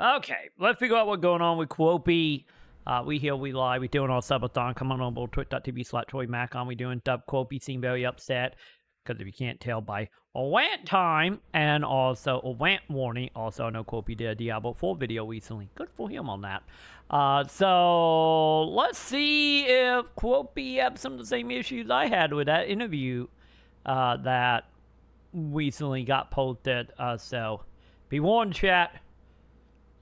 Okay, let's figure out what's going on with Keroppi. We here, we lie. We're doing our subathon. Come on board, twit.tv/Troy Maconn. We're doing dub. Keroppi seemed very upset because if you can't tell by a rant time and also a rant warning. Also, I know Keroppi did a Diablo 4 video recently. Good for him on that. So let's see if Keroppi have some of the same issues I had with that interview that recently got posted. So be warned, chat.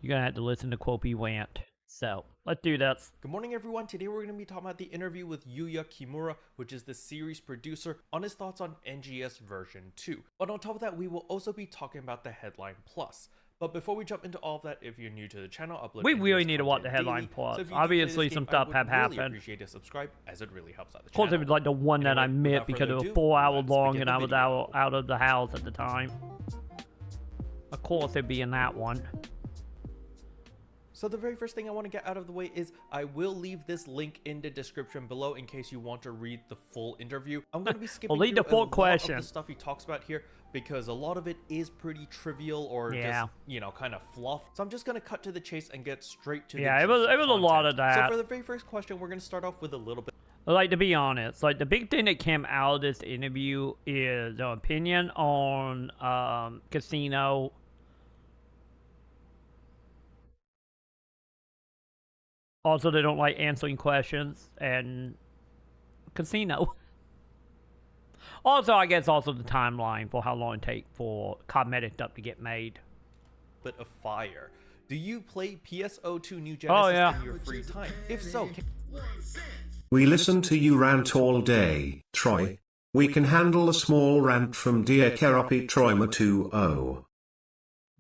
You're going to have to listen to Keroppi rant. So, let's do this. Good morning, everyone. Today we're going to be talking about the interview with Yuya Kimura, which is the series producer, on his thoughts on NGS version 2. But on top of that, we will also be talking about the Headline Plus. But before we jump into all of that, if you're new to the channel, we really need to watch the Headline Plus. So obviously, some stuff have happened. I appreciate a subscribe, as it really helps out the channel. Of course, it was like the one that I missed because it was 4 hours long and I was out of the house at the time. Of course, it'd be in that one. So the very first thing I want to get out of the way is I will leave this link in the description below in case you want to read the full interview. I'm going to be skipping through a lot of the stuff he talks about here because a lot of it is pretty trivial or just, you know, kind of fluff. So I'm just going to cut to the chase and get straight to the it was a lot of that. So for the very first question, we're going to start off with a little bit. Like, to be honest, like, the big thing that came out of this interview is the opinion on Casino. Also, they don't like answering questions, and Casino. Also, I guess also the timeline for how long it takes for cosmetic stuff to get made. Bit of fire. Do you play PSO2NGS in your free time? If so, we listen to you rant all day, Troy. We can handle a small rant from dear Keroppi Troima 2.0.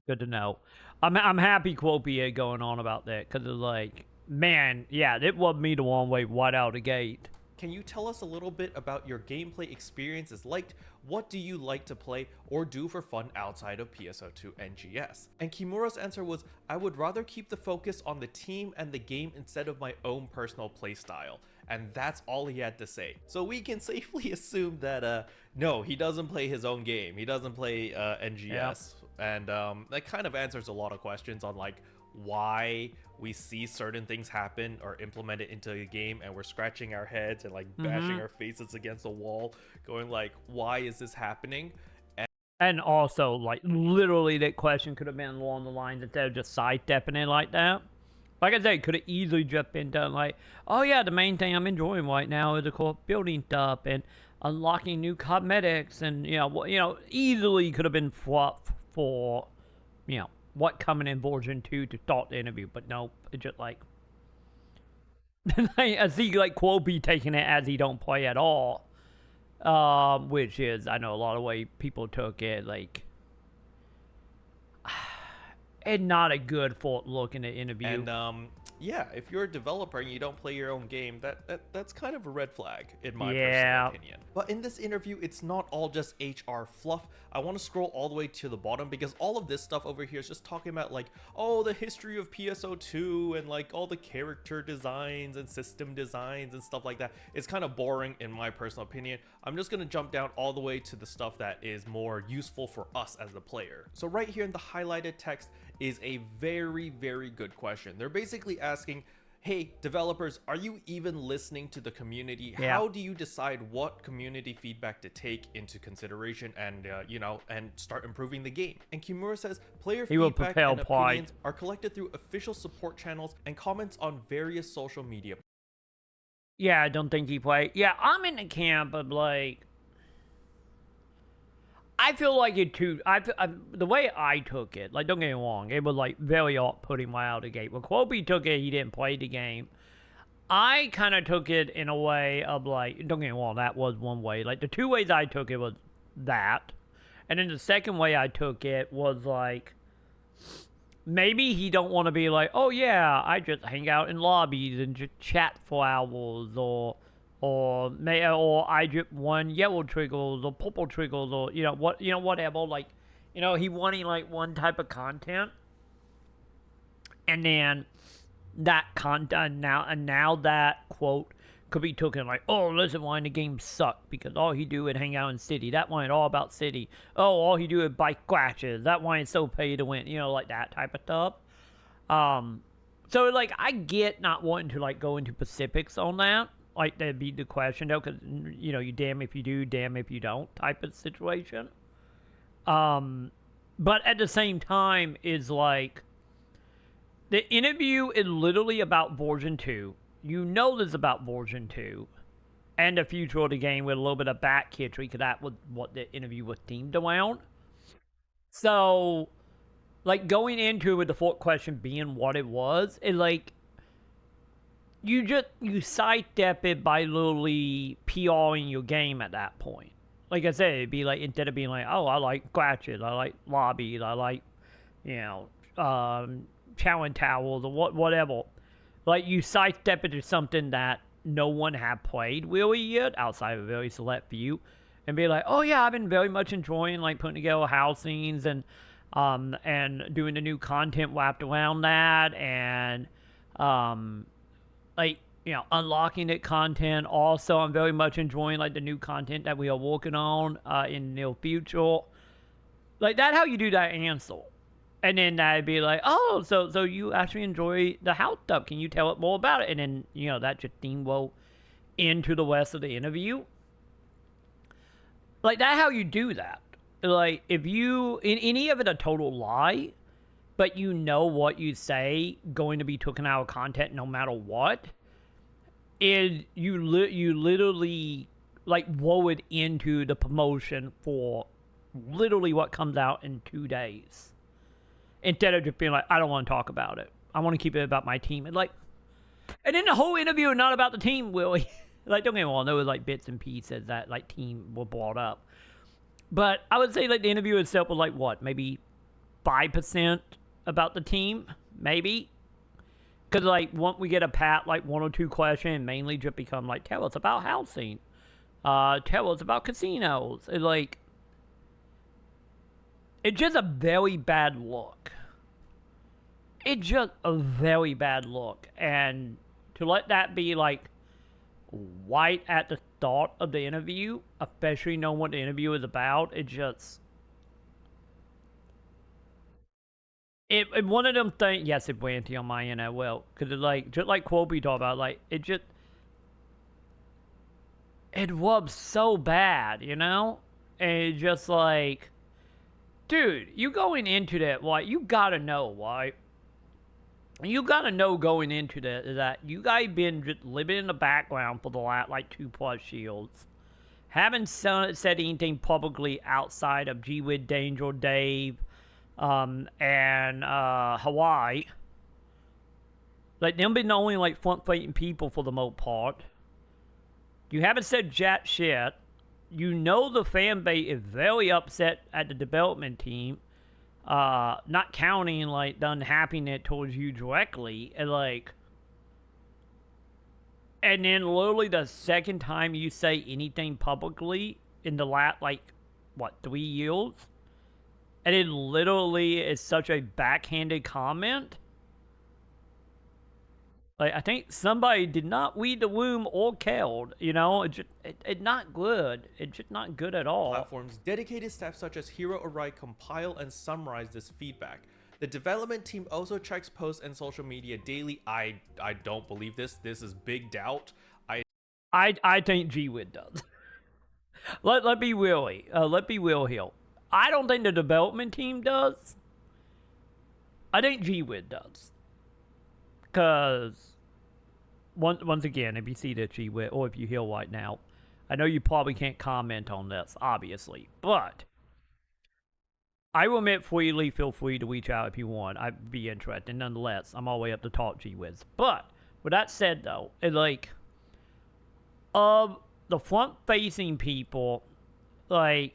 Good to know. I'm happy Keroppi is going on about that, because it's like, man, yeah, it rubbed me the wrong way right out the gate. Can you tell us a little bit about your gameplay experiences like? What do you like to play or do for fun outside of PSO2NGS? And Kimura's answer was, I would rather keep the focus on the team and the game instead of my own personal playstyle. And that's all he had to say. So we can safely assume that, no, he doesn't play his own game. He doesn't play NGS. Yeah. And that kind of answers a lot of questions on like, why we see certain things happen or implemented into a game and we're scratching our heads and like bashing our faces against the wall going like, why is this happening? And also, like, literally that question could have been along the lines instead of just sidestepping it like that. Like I said, could have easily just been done like, oh yeah, the main thing I'm enjoying right now is the core building stuff and unlocking new cosmetics, and you know, easily could have been fluff for, you know, what coming in version 2 to start the interview, but nope, it's just like I see like Keroppi taking it as he don't play at all, which is, I know a lot of way people took it, like it's not a good for look in the interview. And yeah, if you're a developer and you don't play your own game, that's kind of a red flag in my personal opinion. But in this interview, it's not all just HR fluff. I want to scroll all the way to the bottom because all of this stuff over here is just talking about like, oh, the history of PSO2 and like all the character designs and system designs and stuff like that. It's kind of boring in my personal opinion. I'm just going to jump down all the way to the stuff that is more useful for us as the player. So right here in the highlighted text is a very, very good question. They're basically asking, hey, developers, are you even listening to the community? Yeah. How do you decide what community feedback to take into consideration and, you know, and start improving the game? And Kimura says, player feedback and opinions are collected through official support channels and comments on various social media. Yeah, I don't think he played. Yeah, I'm in the camp of like, I feel like it too. The way I took it, like, don't get me wrong, it was like very off-putting right out of the gate. When Keroppi took it, he didn't play the game. I kind of took it in a way of like, don't get me wrong, that was one way. Like, the two ways I took it was that. And then the second way I took it was like, maybe he don't want to be like, oh yeah, I just hang out in lobbies and just chat for hours, or I just won yellow triggers or purple triggers, or whatever. Like, you know, he wanting like one type of content, and then that content now that quote could be taken like, oh, listen, why the game sucked because all he do is hang out in city. That one all about city. Oh, all he do is bike crashes. That one is so pay to win. You know, like that type of stuff. So like I get not wanting to like go into specifics on that. Like that'd be the question though, because you know you damn if you do, damn if you don't type of situation. But at the same time, is like the interview is literally about version 2. You know this about version 2 and the future of the game with a little bit of back history because that was what the interview was themed around. So, like going into it with the fourth question being what it was, it like you sidestep it by literally PRing your game at that point. Like I said, it'd be like instead of being like, oh, I like scratches, I like lobbies, I like, you know, challenge towels or whatever. Like you sidestep it to something that no one had played really yet outside of a very select few, and be like, oh yeah, I've been very much enjoying like putting together house scenes and doing the new content wrapped around that, and like, you know, unlocking it content. Also, I'm very much enjoying like the new content that we are working on in the near future. Like that, how you do that answer. And then that'd be like, oh, so you actually enjoy the house stuff. Can you tell it more about it? And then, you know, that just steamroll into the rest of the interview. Like that, how you do that. Like if you, in any of it a total lie, but you know what you say going to be taken out of content no matter what, is you literally like roll it into the promotion for literally what comes out in 2 days. Instead of just being like, I don't want to talk about it. I want to keep it about my team. And like, and then the whole interview is not about the team, really. Like, don't get me wrong, there was like bits and pieces that like team were brought up. But I would say like the interview itself was like what, maybe 5% about the team, maybe. Because like once we get a pat like 1 or 2 questions, mainly just become like, tell us about housing, tell us about casinos. It's like, it's just a very bad look. It's just a very bad look. And to let that be like right at the start of the interview, especially knowing what the interview is about, it just... It one of them things... Yes, it ranty on my end as well. Because it's like, just like Keroppi talked about, like, it just... It was so bad, you know? And it's just like... Dude, you going into that, like, you gotta know, right? You gotta know going into that you guys been just living in the background for the last, like, 2+ years. Haven't said anything publicly outside of G with Danger, Dave, and Hawaii. Like, them been only, like, front-facing people for the most part. You haven't said jack shit. You know the fan base is very upset at the development team. Not counting, like, the unhappiness towards you directly. And, like... And then, literally, the second time you say anything publicly in the last, like, what, 3 years? And it literally is such a backhanded comment. Like, I think somebody did not weed the womb or killed, you know? It's not good. It's just not good at all. Platforms, dedicated staff such as Hero Arai compile and summarize this feedback. The development team also checks posts and social media daily. I don't believe this. This is big doubt. I think GWID does. Let be real here. I don't think the development team does. I think GWID does. Because, once again, if you see the GWID, or if you hear right now, I know you probably can't comment on this, obviously, but I will admit freely, feel free to reach out if you want. I'd be interested. Nonetheless, I'm all the way up to talk GWIDs. But, with that said, though, it's like, of the front-facing people, like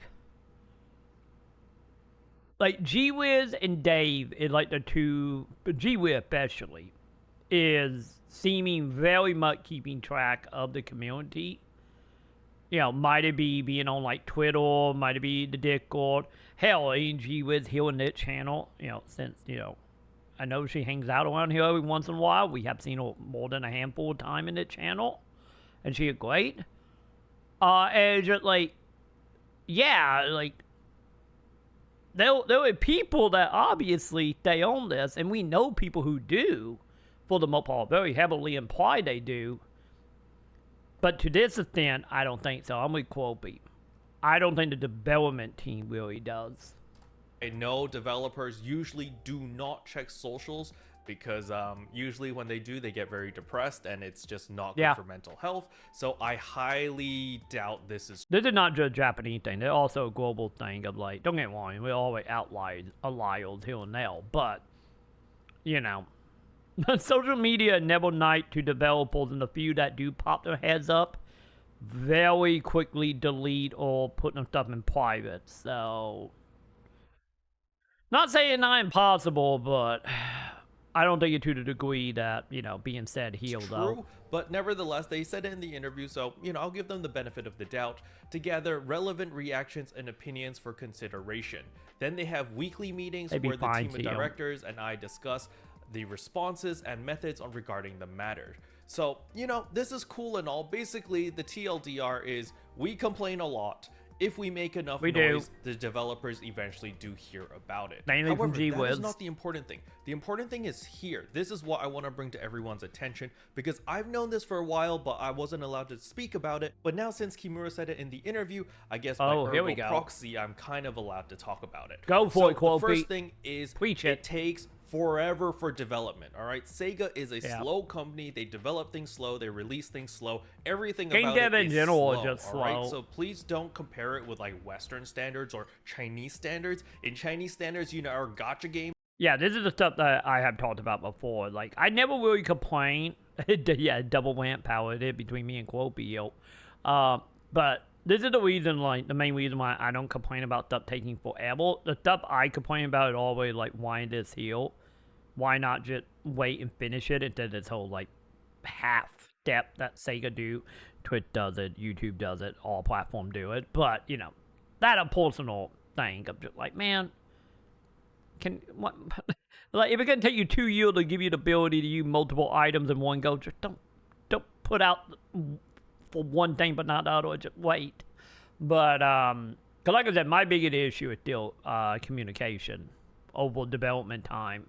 GWiz and Dave is like the two, but GWiz especially, is seeming very much keeping track of the community. You know, might it be being on like Twitter, might it be the Discord. Hell, ain't GWiz here on that channel, you know, since, you know, I know she hangs out around here every once in a while. We have seen her more than a handful of time in the channel. And she is great. And just like, yeah, like, there are people that obviously stay on this, and we know people who do, for the most part, very heavily imply they do. But to this extent, I don't think so. I'm with Keroppi. I don't think the development team really does. I know developers usually do not check socials because usually when they do, they get very depressed and it's just not good for mental health. So I highly doubt this is. This is not just a Japanese thing. They're also a global thing of like, don't get me wrong, we're always outliers here and there, but, you know, social media never nice to developers, and the few that do pop their heads up very quickly delete or put their stuff in private. So, not saying not impossible, but I don't think it to the degree that, you know, being said here, though. But nevertheless, they said it in the interview, so, you know, I'll give them the benefit of the doubt to gather relevant reactions and opinions for consideration. Then they have weekly meetings where the team of directors and I discuss the responses and methods on regarding the matter. So, you know, this is cool and all. Basically, the TLDR is we complain a lot. If we make enough noise, the developers eventually do hear about it. However, that is not the important thing. The important thing is here. This is what I want to bring to everyone's attention, because I've known this for a while, but I wasn't allowed to speak about it. But now since Kimura said it in the interview, I guess by proxy, I'm kind of allowed to talk about it. Go for it, Keroppi. The first thing is it takes forever for development. All right, Sega is a slow company. They develop things slow, they release things slow, everything about it is slow, just slow. All right, so please don't compare it with like Western standards or Chinese standards. In Chinese standards, you know, our gacha game. Yeah, this is the stuff that I have talked about before. Like, I never really complain. Yeah, double ramp power did between me and Keroppi, yo. But this is the reason, like, the main reason why I don't complain about stuff taking forever. The stuff I complain about is always, like, why this here? Why not just wait and finish it instead of this whole, like, half step that Sega do? Twitch does it, YouTube does it, all platforms do it. But, you know, that's a personal thing. I'm just like, man, like, if it's going to take you 2 years to give you the ability to use multiple items in one go, just don't put out for one thing but not the other, just wait. But because like I said, my biggest issue is still communication over development time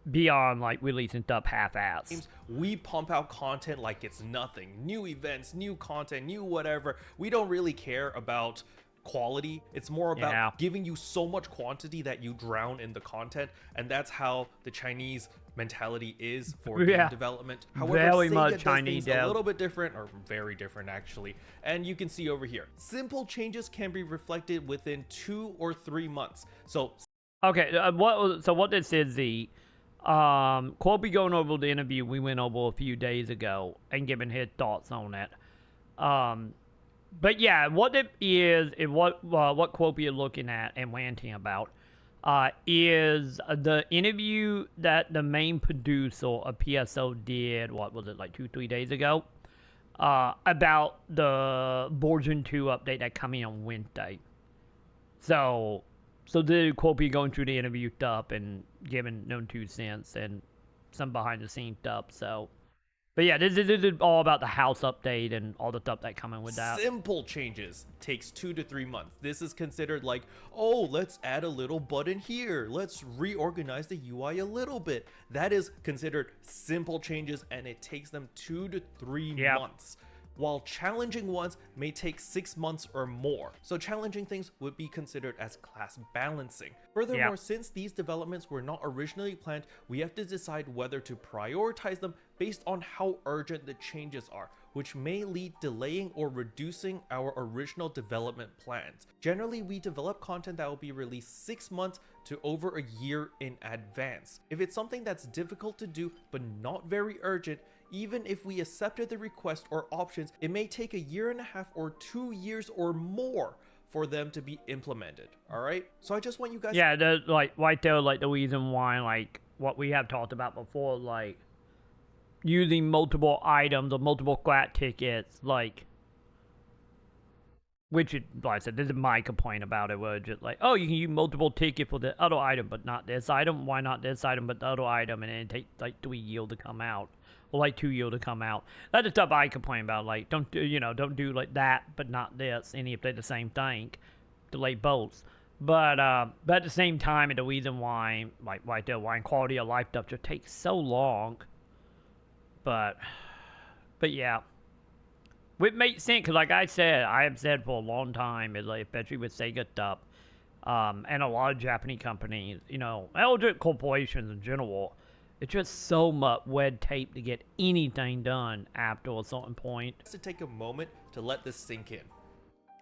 beyond like releasing stuff half-assed. We pump out content like it's nothing. New events, new content, new whatever. We don't really care about quality. It's more about giving you so much quantity that you drown in the content, and that's how the Chinese mentality is for game development. However, very Sega much does Chinese things a little bit different, or very different actually, and you can see over here. Simple changes can be reflected within 2 or 3 months. So okay, what this is the Keroppi going over the interview we went over a few days ago and giving his thoughts on it. But yeah, what it is what Keroppi is looking at and ranting about is the interview that the main producer of PSO did, what was it, like 2-3 days ago, about the version 2 update that coming on Wednesday. So the Keroppi going through the interview stuff and giving them 2 cents and some behind the scenes stuff. So, but yeah, this is all about the house update and all the stuff that coming with that. Simple changes takes 2 to 3 months. This is considered like, oh, let's add a little button here. Let's reorganize the UI a little bit. That is considered simple changes, and it takes them 2 to 3 months. While challenging ones may take 6 months or more. So challenging things would be considered as class balancing. Furthermore, since these developments were not originally planned, we have to decide whether to prioritize them based on how urgent the changes are, which may lead delaying or reducing our original development plans. Generally, we develop content that will be released 6 months to over a year in advance. If it's something that's difficult to do but not very urgent, even if we accepted the request or options, it may take a year and a half or 2 years or more for them to be implemented. All right, so I just want you guys like right there, like the reason why, like what we have talked about before, like using multiple items or multiple flat tickets, like, which is, like I said, this is my complaint about it, where it's just like, oh, you can use multiple tickets for the other item but not this item. Why not this item but the other item? And then it takes like 3 years to come out, or like 2 years to come out. That's the stuff I complain about. Like, don't do like that but not this, and if they're the same thing, delay both. But at the same time, the reason why like right there, why quality of life stuff just takes so long. But yeah, it makes sense because, like I have said for a long time, is like especially with Sega stuff, and a lot of Japanese companies, elder corporations in general, it's just so much red tape to get anything done after a certain point. To take a moment to let this sink in.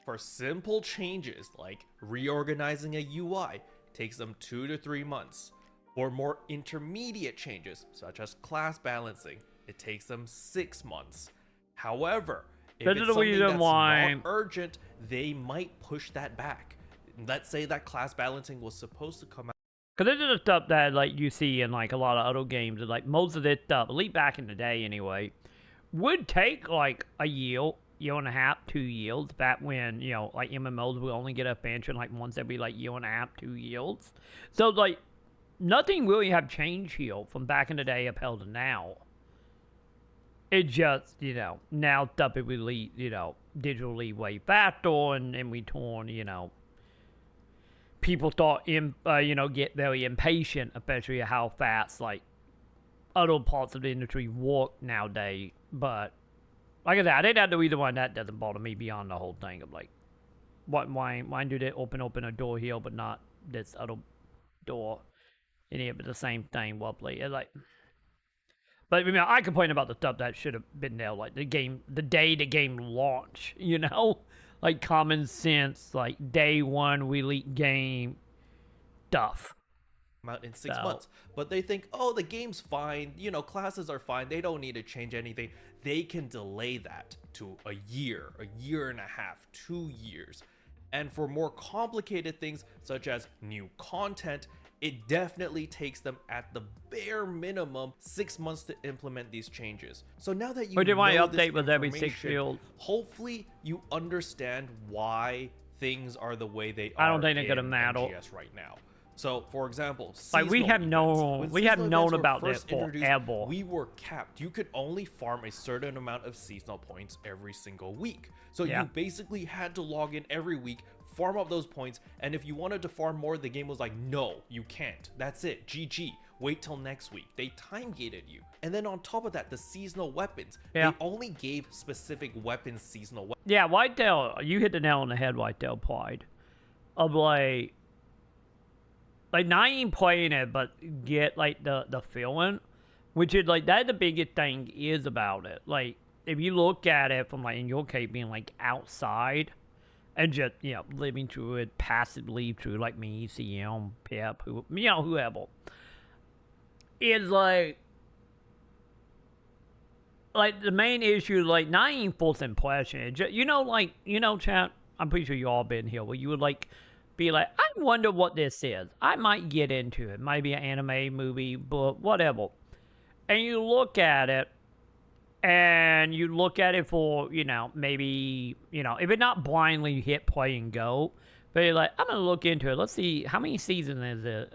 For simple changes like reorganizing a UI takes them 2 to 3 months. For more intermediate changes such as class balancing, it takes them 6 months. However, if it's something that's not urgent, they might push that back. Let's say that class balancing was supposed to come out. Because this is the stuff that like you see in like a lot of other games, and like most of this stuff, at least back in the day anyway, would take like a year and a half, 2 years, back when, like MMOs would only get a expansion like once every like year and a half, 2 years. So like nothing really have changed here from back in the day up to now. It just, now stuff is really, digitally way faster, and we turn, people start, get very impatient, especially how fast, like, other parts of the industry work nowadays. But, like I said, I think that's the reason why that doesn't bother me beyond the whole thing of, like, why do they open a door here but not this other door? Any of it the same thing, roughly. It's like... But I complain about the stuff that should have been there, like the day the game launched, like common sense, like day one release game stuff. Out in 6 months, but they think, oh, the game's fine, classes are fine, they don't need to change anything. They can delay that to a year and a half, 2 years. And for more complicated things such as new content, it definitely takes them at the bare minimum 6 months to implement these changes. So now that you know update with every 6 years, hopefully you understand why things are the way they are. I don't think they're gonna matter right now. So, for example, like we have known about this forever. We were capped. You could only farm a certain amount of seasonal points every single week. So you basically had to log in every week, farm up those points, and if you wanted to farm more, the game was like, no, you can't. That's it. GG. Wait till next week. They time gated you. And then on top of that, the seasonal weapons. They only gave specific weapons seasonal weapons. Yeah, Whitetail, you hit the nail on the head, Whitetail Pride. Of like not even playing it, but get like the feeling, which is like that's the biggest thing is about it. Like if you look at it from like in your case being like outside and just living through it passively through like me, CM, Pep, whoever, is like the main issue, like not even first impression. It's just, chat. I'm pretty sure you all been here where you would like be like, I wonder what this is. I might get into it. Might be an anime, movie, book, whatever. And you look at it, and you look at it for, maybe, if it not blindly hit play and go, but you're like, I'm going to look into it. Let's see, how many seasons is it?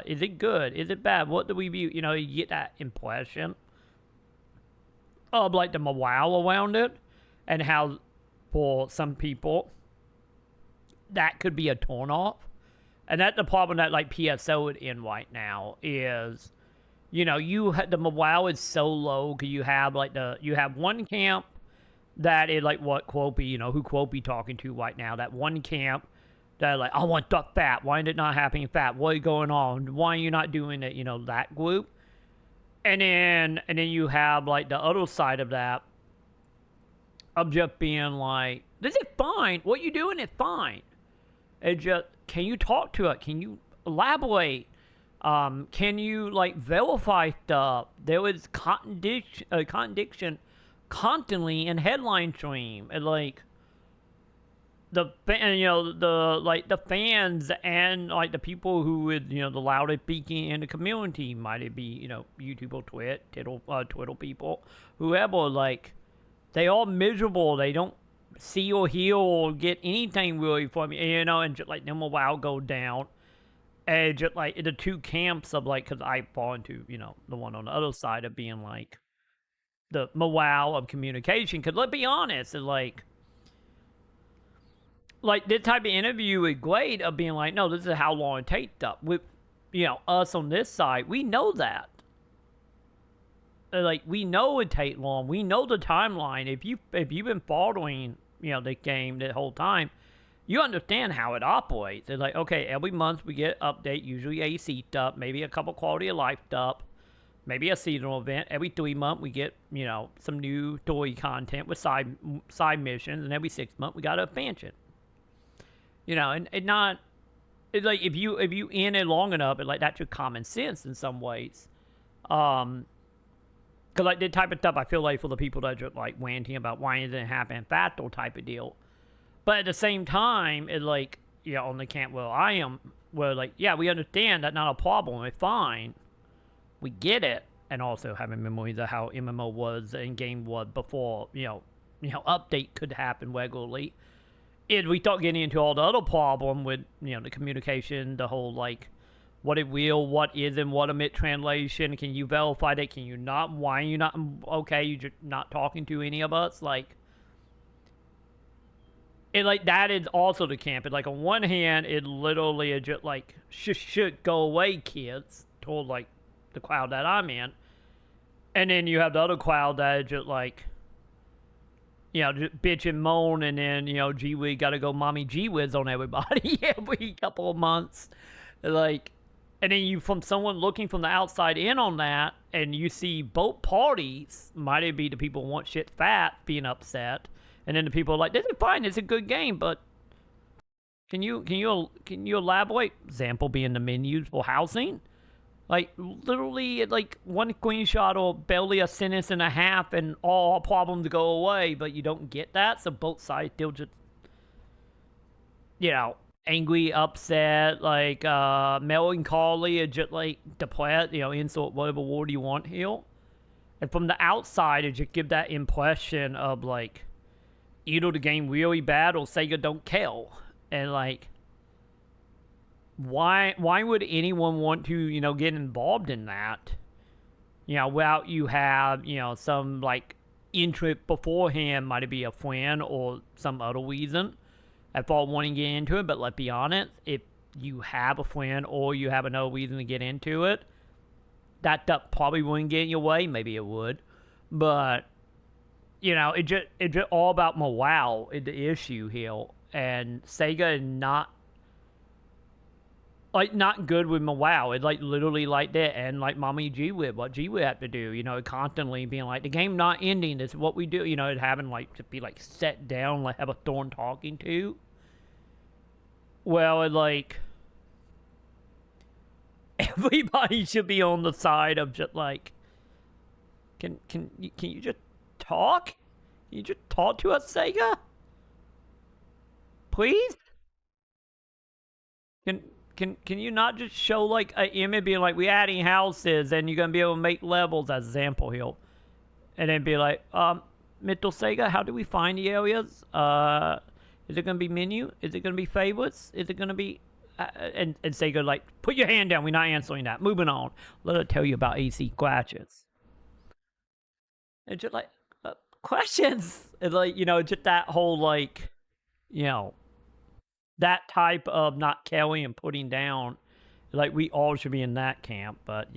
Is it good? Is it bad? What do we view? You get that impression of, like, the morale around it, and how, for some people, that could be a turn off. And that's the problem that like PSO is in right now is, the morale is so low because you have one camp that is like what Keroppi, who Keroppi talking to right now, that one camp that like, I want stuff fat. Why is it not happening fat? What is going on? Why are you not doing it? That group. And then you have like the other side of that of just being like, this is fine. What you doing is fine. It just, can you talk to it? Can you elaborate? Can you like verify stuff? There was contradiction constantly in headline stream, and like the fans and like the people who would the loudest speaking in the community, might it be YouTube or Twitter people, whoever, like they all miserable. They don't see or hear or get anything really from me, and just like then morale go down, and just like the two camps of like, because I fall into the one on the other side of being like the morale of communication. Because let's be honest, it's like like this type of interview is great of being like, no, this is how long it takes up. With, us on this side, we know that. Like, we know it take long. We know the timeline. If you've been following, the game the whole time, you understand how it operates. It's like, okay, every month we get update, usually AC stuff, maybe a couple quality of life stuff, maybe a seasonal event. Every 3 months we get, some new story content with side missions, and every 6 months we got an expansion. And not, it's like if you in it long enough, it's like that's your common sense in some ways. Because like the type of stuff I feel like for the people that are just like ranting about why isn't it happening faster type of deal. But at the same time, it's like, on the camp where I am, where like, yeah, we understand that's not a problem. It's fine. We get it. And also having memories of how MMO was and game was before, update could happen regularly. We start getting into all the other problem with, the communication, the whole, like, what it will, what isn't, what omit translation. Can you verify that? Can you not? Why are you not? Okay, you're just not talking to any of us? Like, and, like, that is also the camp. And, like, on one hand, it literally is just, like, should go away, kids, told, like, the crowd that I'm in. And then you have the other crowd that is just, like, just bitch and moan, and then, we gotta go mommy G-Wiz on everybody every couple of months. Like, and then you, from someone looking from the outside in on that, and you see both parties, might it be the people who want shit fat being upset, and then the people are like, this is fine, it's a good game, but can you elaborate? Example being the menus for housing. Like, literally, like, one screenshot or barely a sentence and a half and all problems go away, but you don't get that, so both sides still just, angry, upset, like, melancholy, or just, like, depressed, insult whatever word you want here. And from the outside, it just give that impression of, like, either the game really bad or Sega don't care. And, like, why would anyone want to, get involved in that? Without you have, some, like, interest beforehand, might it be a friend or some other reason, I thought wanting to get into it. But let's be honest, if you have a friend or you have another reason to get into it, that probably wouldn't get in your way. Maybe it would. But, it just all about morale is the issue here. And Sega is not good with morale. It's like literally like that. And like mommy G-Wib, what G-Wib have to do, constantly being like, the game not ending, this is what we do, it having like to be like set down, like have a thorn talking to. Well, it like everybody should be on the side of just like, can you just talk? Can you just talk to us, Sega? Please? Can you not just show like an image being like, we adding houses and you're gonna be able to make levels as example here, and then be like, Mr. Sega, how do we find the areas? Is it gonna be menu? Is it gonna be favorites? Is it gonna be and Sega like, put your hand down, we're not answering that. Moving on. Let her tell you about AC scratches. It's just like questions. It's like, just that whole like, that type of not caring and putting down, like, we all should be in that camp. But,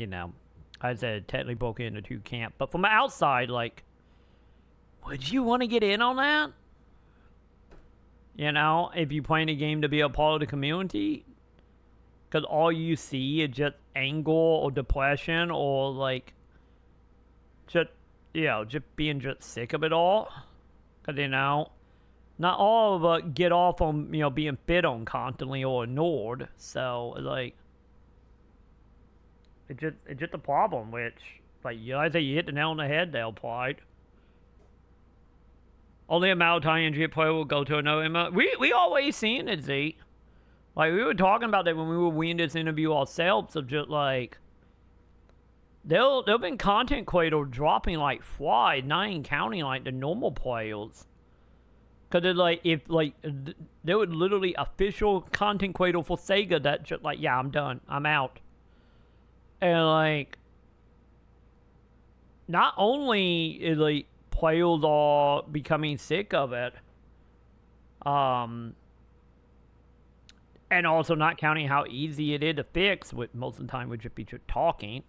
I said technically broken into two camps. But from the outside, like, would you want to get in on that? If you playing a game to be a part of the community? Because all you see is just anger or depression or, like, just, just being just sick of it all. Because, not all of us get off on, being fit on constantly or ignored. So, like, it's just a problem, which, like, I say you hit the nail on the head there, Pride. Only a Maconn player will go to another MMO. We always seen it, Z. Like, we were talking about that when we were reading this interview ourselves, of just, like, there'll been content creators dropping like flies, not even counting, like, the normal players. Because it's like, if, like, there was literally official content creator for Sega that just, like, yeah, I'm done. I'm out. And, like, not only is, like, players are becoming sick of it, And also not counting how easy it is to fix, with most of the time would just be just talking.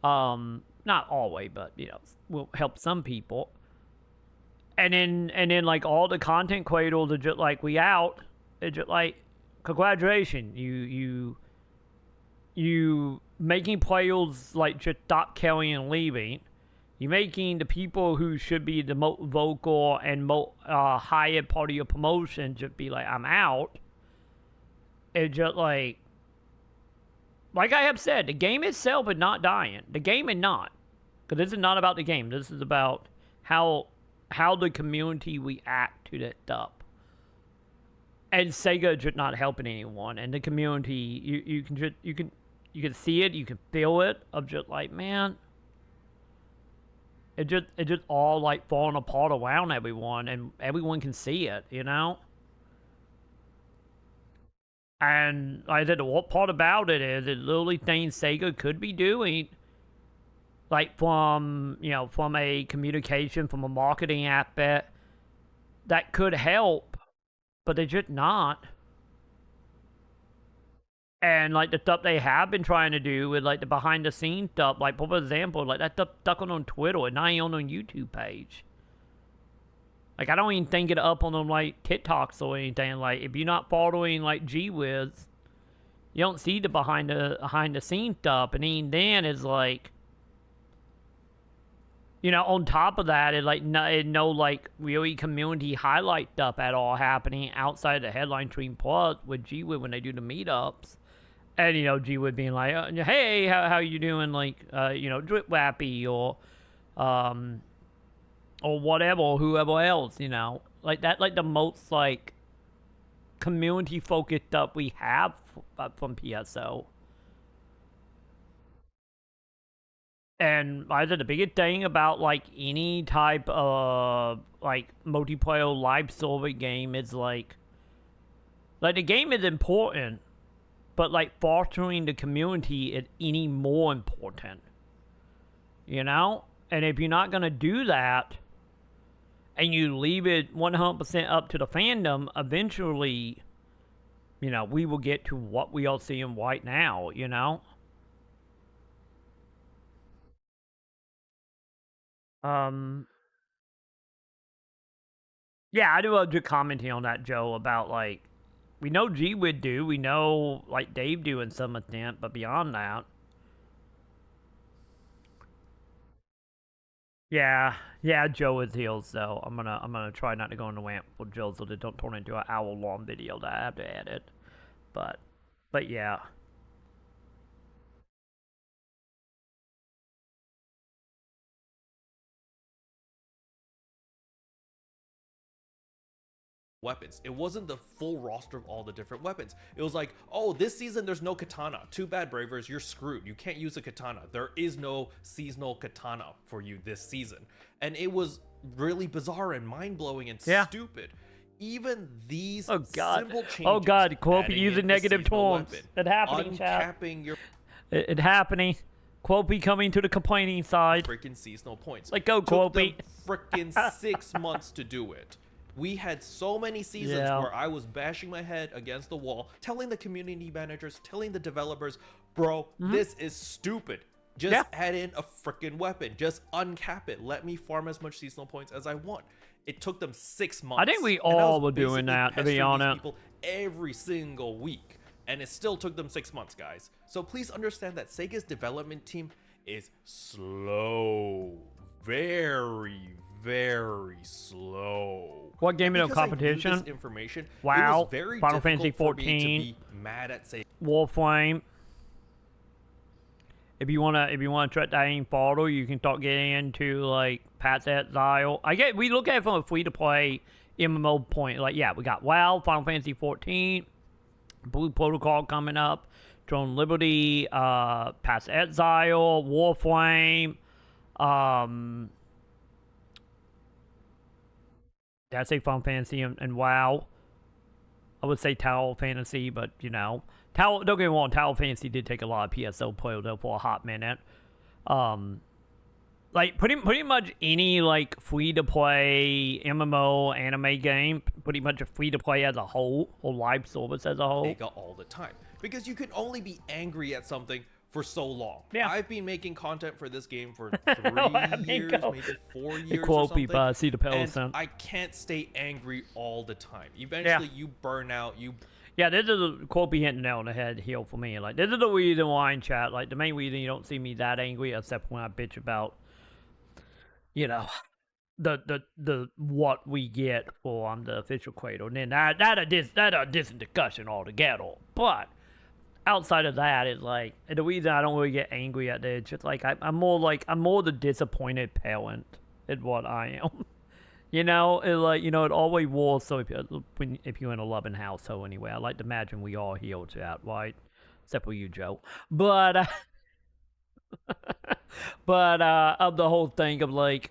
Not always, but will help some people. And then like all the content creators are just like, we out. It's just like, congratulations, you making players like just stop caring and leaving. You're making the people who should be the most vocal and most higher part of your promotion just be like, I'm out. It's just like I have said, the game itself is not dying. The game is not. Because this is not about the game. This is about how the community react to that stuff. And Sega just not helping anyone. And the community, you can see it, you can feel it, of just like, man, it just all like falling apart around everyone, and everyone can see it, And like I said, the what part about it is it literally things Sega could be doing, like from a communication, from a marketing aspect, that could help, but they're just not. And like the stuff they have been trying to do with like the behind the scenes stuff, like for example, like that stuff stuck on Twitter and not even on YouTube page. Like, I don't even think it up on them, like, TikToks or anything. Like, if you're not following, like, G-Wiz, you don't see the behind-the-scenes stuff. And even then, it's like, on top of that, it's like, no, like, really community highlight stuff at all happening outside of the headline stream plus with G-Wiz when they do the meetups. And, G-Wiz being like, hey, how you doing? Like, Drip Wappy or whatever, or whoever else, like that, like the most like community focused stuff we have from PSO. And I said the biggest thing about like any type of like multiplayer live server game is like the game is important, but like fostering the community is any more important, And if you're not gonna do that, and you leave it 100% up to the fandom, eventually, we will get to what we are seeing right now, Yeah, I do love just commenting on that, Joe, about, like, we know G would do, we know, like, Dave do in some extent, but beyond that, Yeah, Joe is healed, so I'm gonna try not to go on the rant for Joe so they don't turn into an hour-long video that I have to edit. But yeah. Weapons. It wasn't the full roster of all the different weapons. It was like, oh, this season there's no katana. Too bad, Bravers, you're screwed. You can't use a katana. There is no seasonal katana for you this season. And it was really bizarre and mind-blowing and stupid. Even these simple changes. Oh god, Keroppi using negative tones. It happening, chat. It happening. Keroppi coming to the complaining side. Freaking seasonal points. Like, go Keroppi. Freaking 6 months to do it. We had so many seasons where I was bashing my head against the wall, telling the community managers, telling the developers, bro, this is stupid. Just add in a freaking weapon. Just uncap it. Let me farm as much seasonal points as I want. It took them 6 months. I think we all were doing that, to be honest. People every single week. And it still took them 6 months, guys. So please understand that Sega's development team is slow. Very, very slow. What game of competition? Information. Wow. It was very Final Fantasy 14. For me to be mad at Sega. Warframe. If you wanna try that ain't follow, you can start getting into like Pat's Exile. We look at it from a free to play MMO point. Like, yeah, we got WoW, Final Fantasy 14, Blue Protocol coming up, Drone Liberty, Pat's Exile, Warframe, did I say Final Fantasy and WoW? I would say Tower Fantasy, but don't get me wrong, Tower Fantasy did take a lot of PSO players though for a hot minute. like pretty much any like free to play MMO anime game, pretty much a free to play as a whole or live service as a whole. Sega all the time, because you can only be angry at something for so long. Yeah. I've been making content for this game for 3 years, maybe 4 years or Keroppi, something. see the And I can't stay angry all the time. Eventually, you burn out. Yeah, this is a Keroppi hitting the nail on the head here for me. Like, this is the reason why in chat, like, the main reason you don't see me that angry, except when I bitch about, you know, the what we get for the official Cradle. And then that a different discussion altogether. But outside of that, it's like, the reason I don't really get angry at it, it's just like, I'm more the disappointed parent is what I am. You know, it like, you know, it always was. So if you're in a loving household anyway, I like to imagine we all healed that, right? Except for you, Joe. But of the whole thing of like,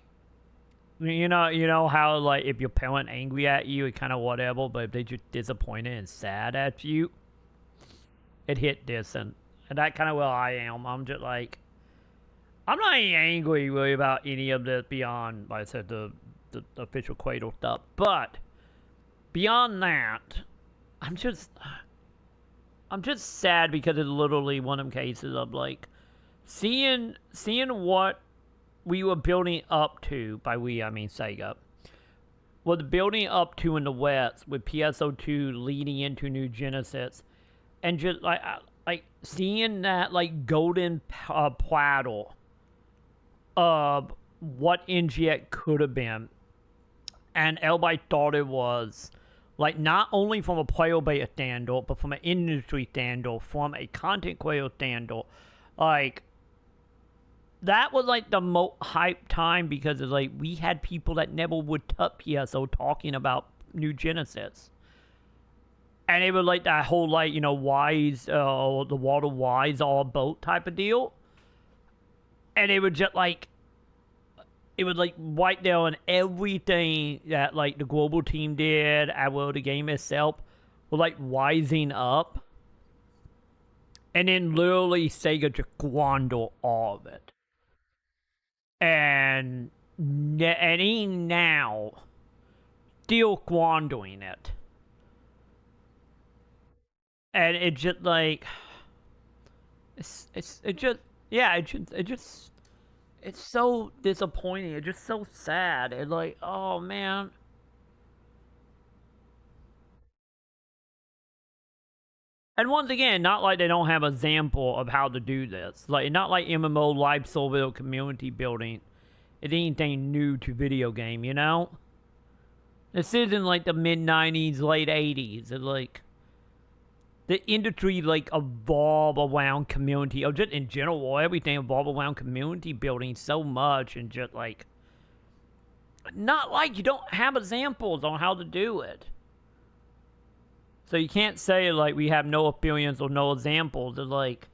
you know how like if your parent angry at you, it kind of whatever, but if they just disappointed and sad at you, it hit distant. And that kind of where I am. I'm just like, I'm not angry really about any of this beyond, like I said, the official Cradle stuff, but beyond that, I'm just sad because it's literally one of them cases of like seeing what we were building up to, by we I mean Sega, was building up to in the West with PSO2 leading into New Genesis, and just like seeing that like golden platter of what NGX could have been. And everybody thought it was, like, not only from a player base standpoint, but from an industry standpoint, from a content creator standpoint. Like, that was, like, the most hype time because, it's like, we had people that never would touch PSO talking about New Genesis. And it was, like, that whole, like, you know, Wise, the Water Wise all boat type of deal. And it was just, like, it was like right there on everything that like the global team did, as well the game itself, was like rising up. And then literally Sega just squandered all of it. And even now, still squandering it. And it just like, it's so disappointing. It's just so sad. It's like, oh man. And once again, not like they don't have an example of how to do this. Like, not like MMO live server community building is anything new to video game, you know? This isn't like the mid-90s, late 80s. It's like, the industry, like, evolve around community, or just in general, everything evolve around community building so much, and just, like, not like you don't have examples on how to do it. So you can't say, like, we have no experience or no examples. It's like,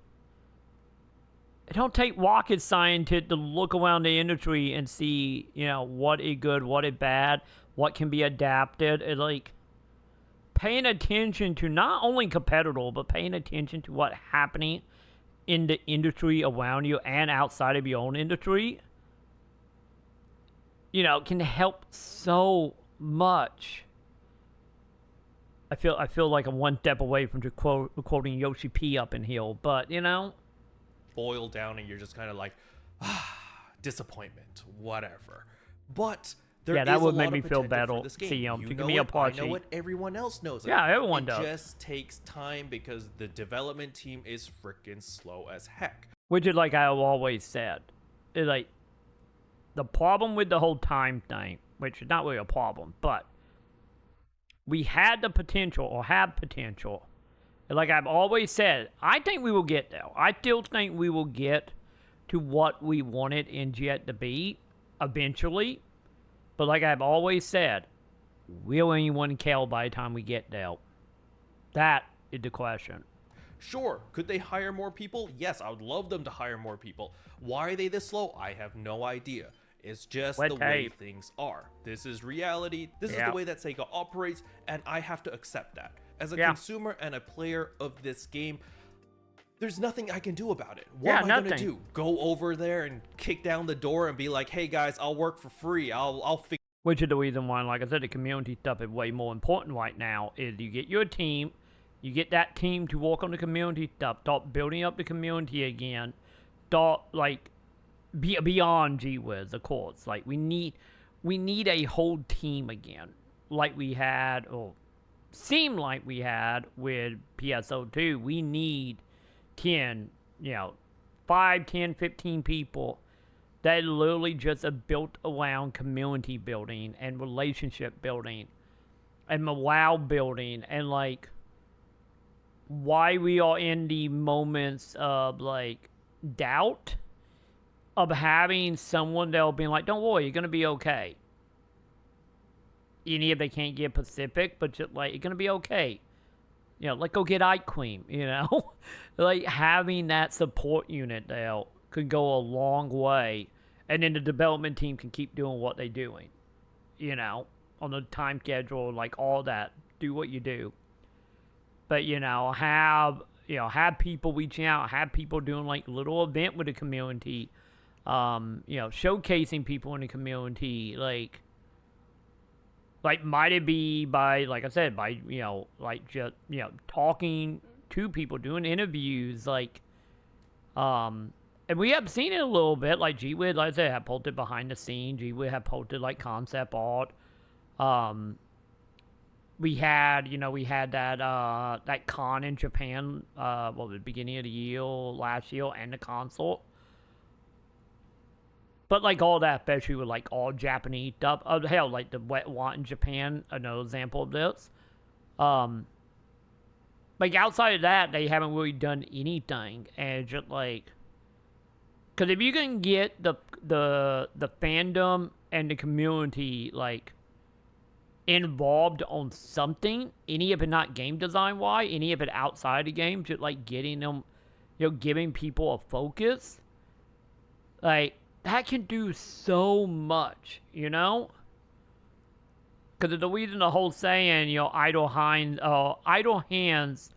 it don't take rocket scientists to look around the industry and see, you know, what is good, what is bad, what can be adapted. It's like, paying attention to not only competitor, but paying attention to what's happening in the industry around you and outside of your own industry, you know, can help so much. I feel like I'm one step away from just quoting Yoshi P up in here, but you know, boil down and you're just kind of like, disappointment, whatever. But that would make me feel better. See, to give me a I know what everyone else knows. Yeah, everyone does. It just takes time because the development team is freaking slow as heck. Which is like I've always said. It's like, the problem with the whole time thing, which is not really a problem, but we had the potential, or have potential. And like I've always said, I think we will get there. I still think we will get to what we wanted NGX to be eventually. But like I've always said, will anyone care by the time we get there? That is the question. Sure, could they hire more people? Yes, I would love them to hire more people. Why are they this slow? I have no idea. It's just the way things are. This is reality. This is the way that Sega operates, and I have to accept that. As a consumer and a player of this game, there's nothing I can do about it. What Yeah, am I gonna nothing. do? Go over there and kick down the door and be like, hey guys, I'll work for free. I'll fix. Which is the reason why, like I said, the community stuff is way more important right now. Is you get your team, you get that team to work on the community stuff, start building up the community again, start like beyond G-Wiz, of course. Like we need a whole team again, like we had or seemed like we had with PSO2. We need 10, 5, 10, 15 people that literally just are built around community building and relationship building and morale building, and like why we are in the moments of like doubt of having someone that'll be like, don't worry, you're gonna be okay. Even if they can't get Pacific, but just like, you're gonna be okay. Like go get Ike Queen, like having that support unit there could go a long way. And then the development team can keep doing what they're doing, on the time schedule, like all that. Do what you do. But, have people reaching out, have people doing like little event with the community, showcasing people in the community, like might it be by, like I said, by, just, talking to people, doing interviews, and we have seen it a little bit, like G-Wid, like I said, have posted behind the scenes. G-Wid have posted like concept art. We had that con in Japan, the beginning of the year, last year, and the console. But like all that, especially with like all Japanese stuff. Hell, like the Wet Want in Japan, another example of this. Like outside of that, they haven't really done anything, and just like. Because if you can get the fandom and the community, like, involved on something, any of it not game design-wise, any of it outside the game, just, like, getting them, giving people a focus, like, that can do so much, Because the reason the whole saying, idle hands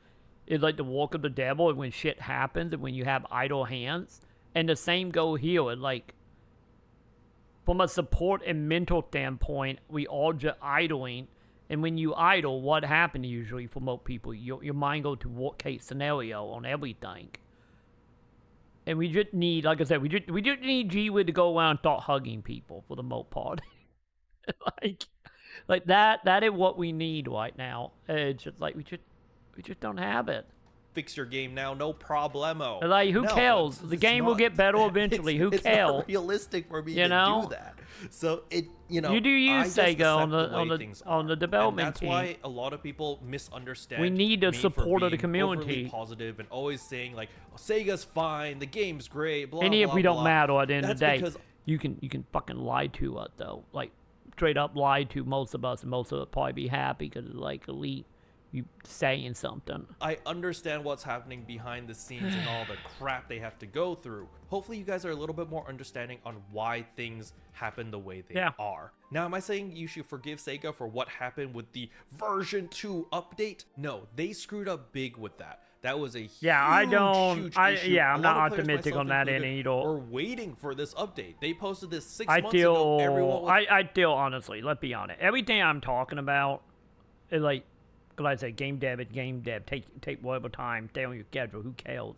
is like the work of the devil, and when shit happens, and when you have idle hands. And the same go here. And like, from a support and mental standpoint, we all just idling. And when you idle, what happens usually for most people? Your mind goes to worst case scenario on everything. And we just need, like I said, we just need G-Wid to go around and start hugging people for the most part. like that is what we need right now. It's just like we just don't have it. Fix your game now, no problemo. Like, who cares? The game will get better eventually. Who cares? It's not realistic for me to do that. So you do use Sega on the development that's team. Why a lot of people misunderstand. We need the support of the community. Overly positive and always saying like, oh, Sega's fine, the game's great. Blah, and blah, if we don't matter at the end of the day, because you can fucking lie to us though. Like straight up lie to most of us, and most of us probably be happy because like elite. You saying something. I understand what's happening behind the scenes and all the crap they have to go through. Hopefully you guys are a little bit more understanding on why things happen the way they are. Now, am I saying you should forgive Sega for what happened with the version 2 update? No, they screwed up big with that. That was a huge issue. I'm not optimistic on that end either. We're waiting for this update. They posted this 6 months ago. I feel, honestly, let's be honest. Everything I'm talking about is like, like I said, game dev is game dev. Take whatever time, stay on your schedule. Who cares?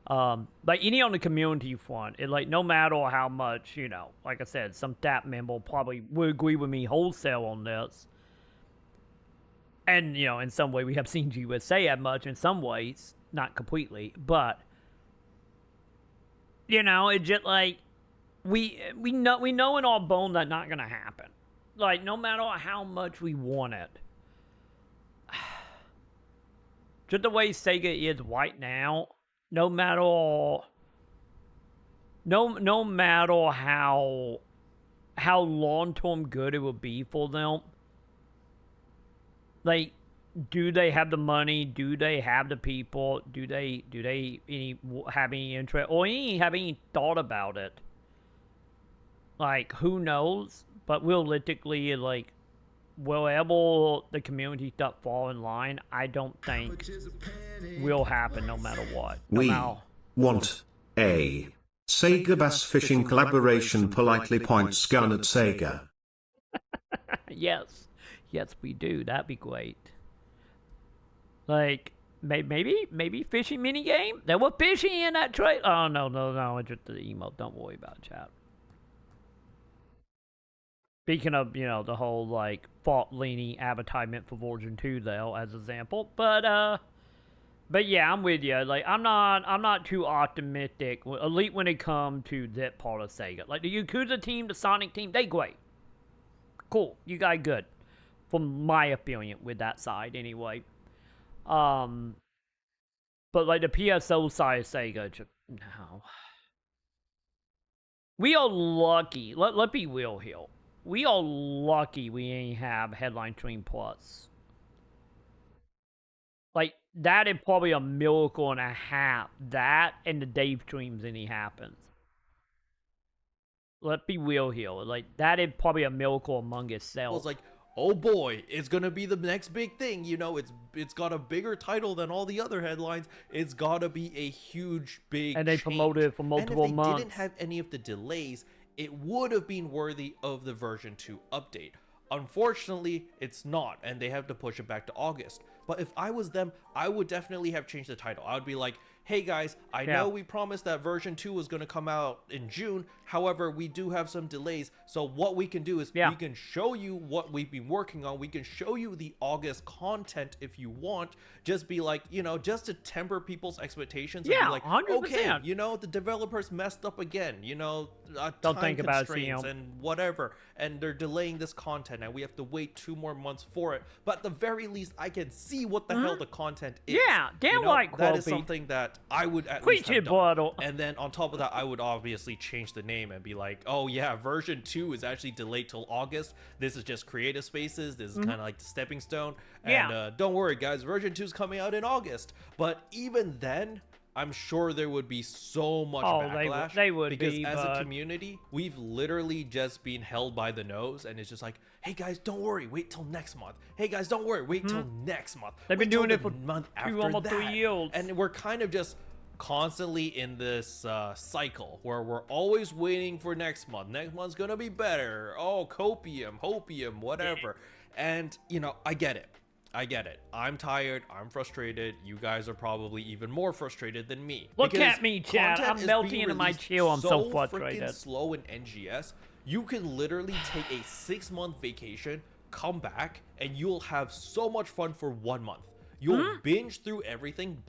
Like any on the community front, it like no matter how much, like I said, some staff member probably would agree with me wholesale on this. And in some way we have seen G-Wiz say that much. In some ways, not completely, but it's just like we know in our bone that's not gonna happen. Like no matter how much we want it. Just the way Sega is right now, no matter how long-term good it will be for them, like, do they have the money? Do they have the people? Do they have any interest or have any thought about it? Like, who knows? But realistically, like, wherever the community stuff fall in line, I don't think will happen no matter what. We want a Sega bass fishing collaboration. Politely points gun at Sega. Yes, we do. That'd be great. Like maybe fishing mini game. There was fishing in that trailer. Oh no! It's just the emote. Don't worry about it, chat. Speaking of, the whole like fault-leaning advertisement for version 2 though, as example, but yeah, I'm with you. Like, I'm not too optimistic, at least when it comes to that part of Sega. Like the Yakuza team, the Sonic team, they great, cool. You guys good, from my opinion with that side anyway. But like the PSO side of Sega, just no. We are lucky. Let's be real here. We are lucky we ain't have Headline Stream Plus. Like, that is probably a miracle and a half. That and the Dave streams any happens. Let's be real here. Like, that is probably a miracle among itself. It's like, oh boy, it's gonna be the next big thing. It's got a bigger title than all the other headlines. It's gotta be a huge, big and they promoted it for multiple months. And if they didn't have any of the delays, it would have been worthy of the version 2 update. Unfortunately, it's not, and they have to push it back to August. But if I was them, I would definitely have changed the title. I would be like, hey guys, I know we promised that version 2 was going to come out in June. However, we do have some delays. So what we can do is we can show you what we've been working on. We can show you the August content if you want. Just be like, just to temper people's expectations. And be like, 100%. Okay, the developers messed up again. Don't time think about constraints and whatever. And they're delaying this content and we have to wait 2 more months for it. But at the very least, I can see what the hell the content is. Yeah, damn right, Keroppi. That is something that I would at least have done. Bottle. And then on top of that, I would obviously change the name and be like, oh yeah, version 2 is actually delayed till August. This is just creative spaces. This is kind of like the stepping stone. And don't worry guys, version 2 is coming out in August. But even then, I'm sure there would be so much backlash. They would because as a community, we've literally just been held by the nose, and it's just like, hey guys, don't worry, wait till next month. Hey guys, don't worry, wait till next month. They've been doing it for month after almost 3 years, and we're kind of just constantly in this cycle where we're always waiting for next month. Next month's gonna be better. Oh, copium, hopium, whatever. And I get it. I'm tired. I'm frustrated. You guys are probably even more frustrated than me. Look at me, chat. I'm melting into my chill. I'm so frustrated. Slow in NGS. You can literally take a 6-month vacation, come back, and you'll have so much fun for 1 month. You'll binge through everything.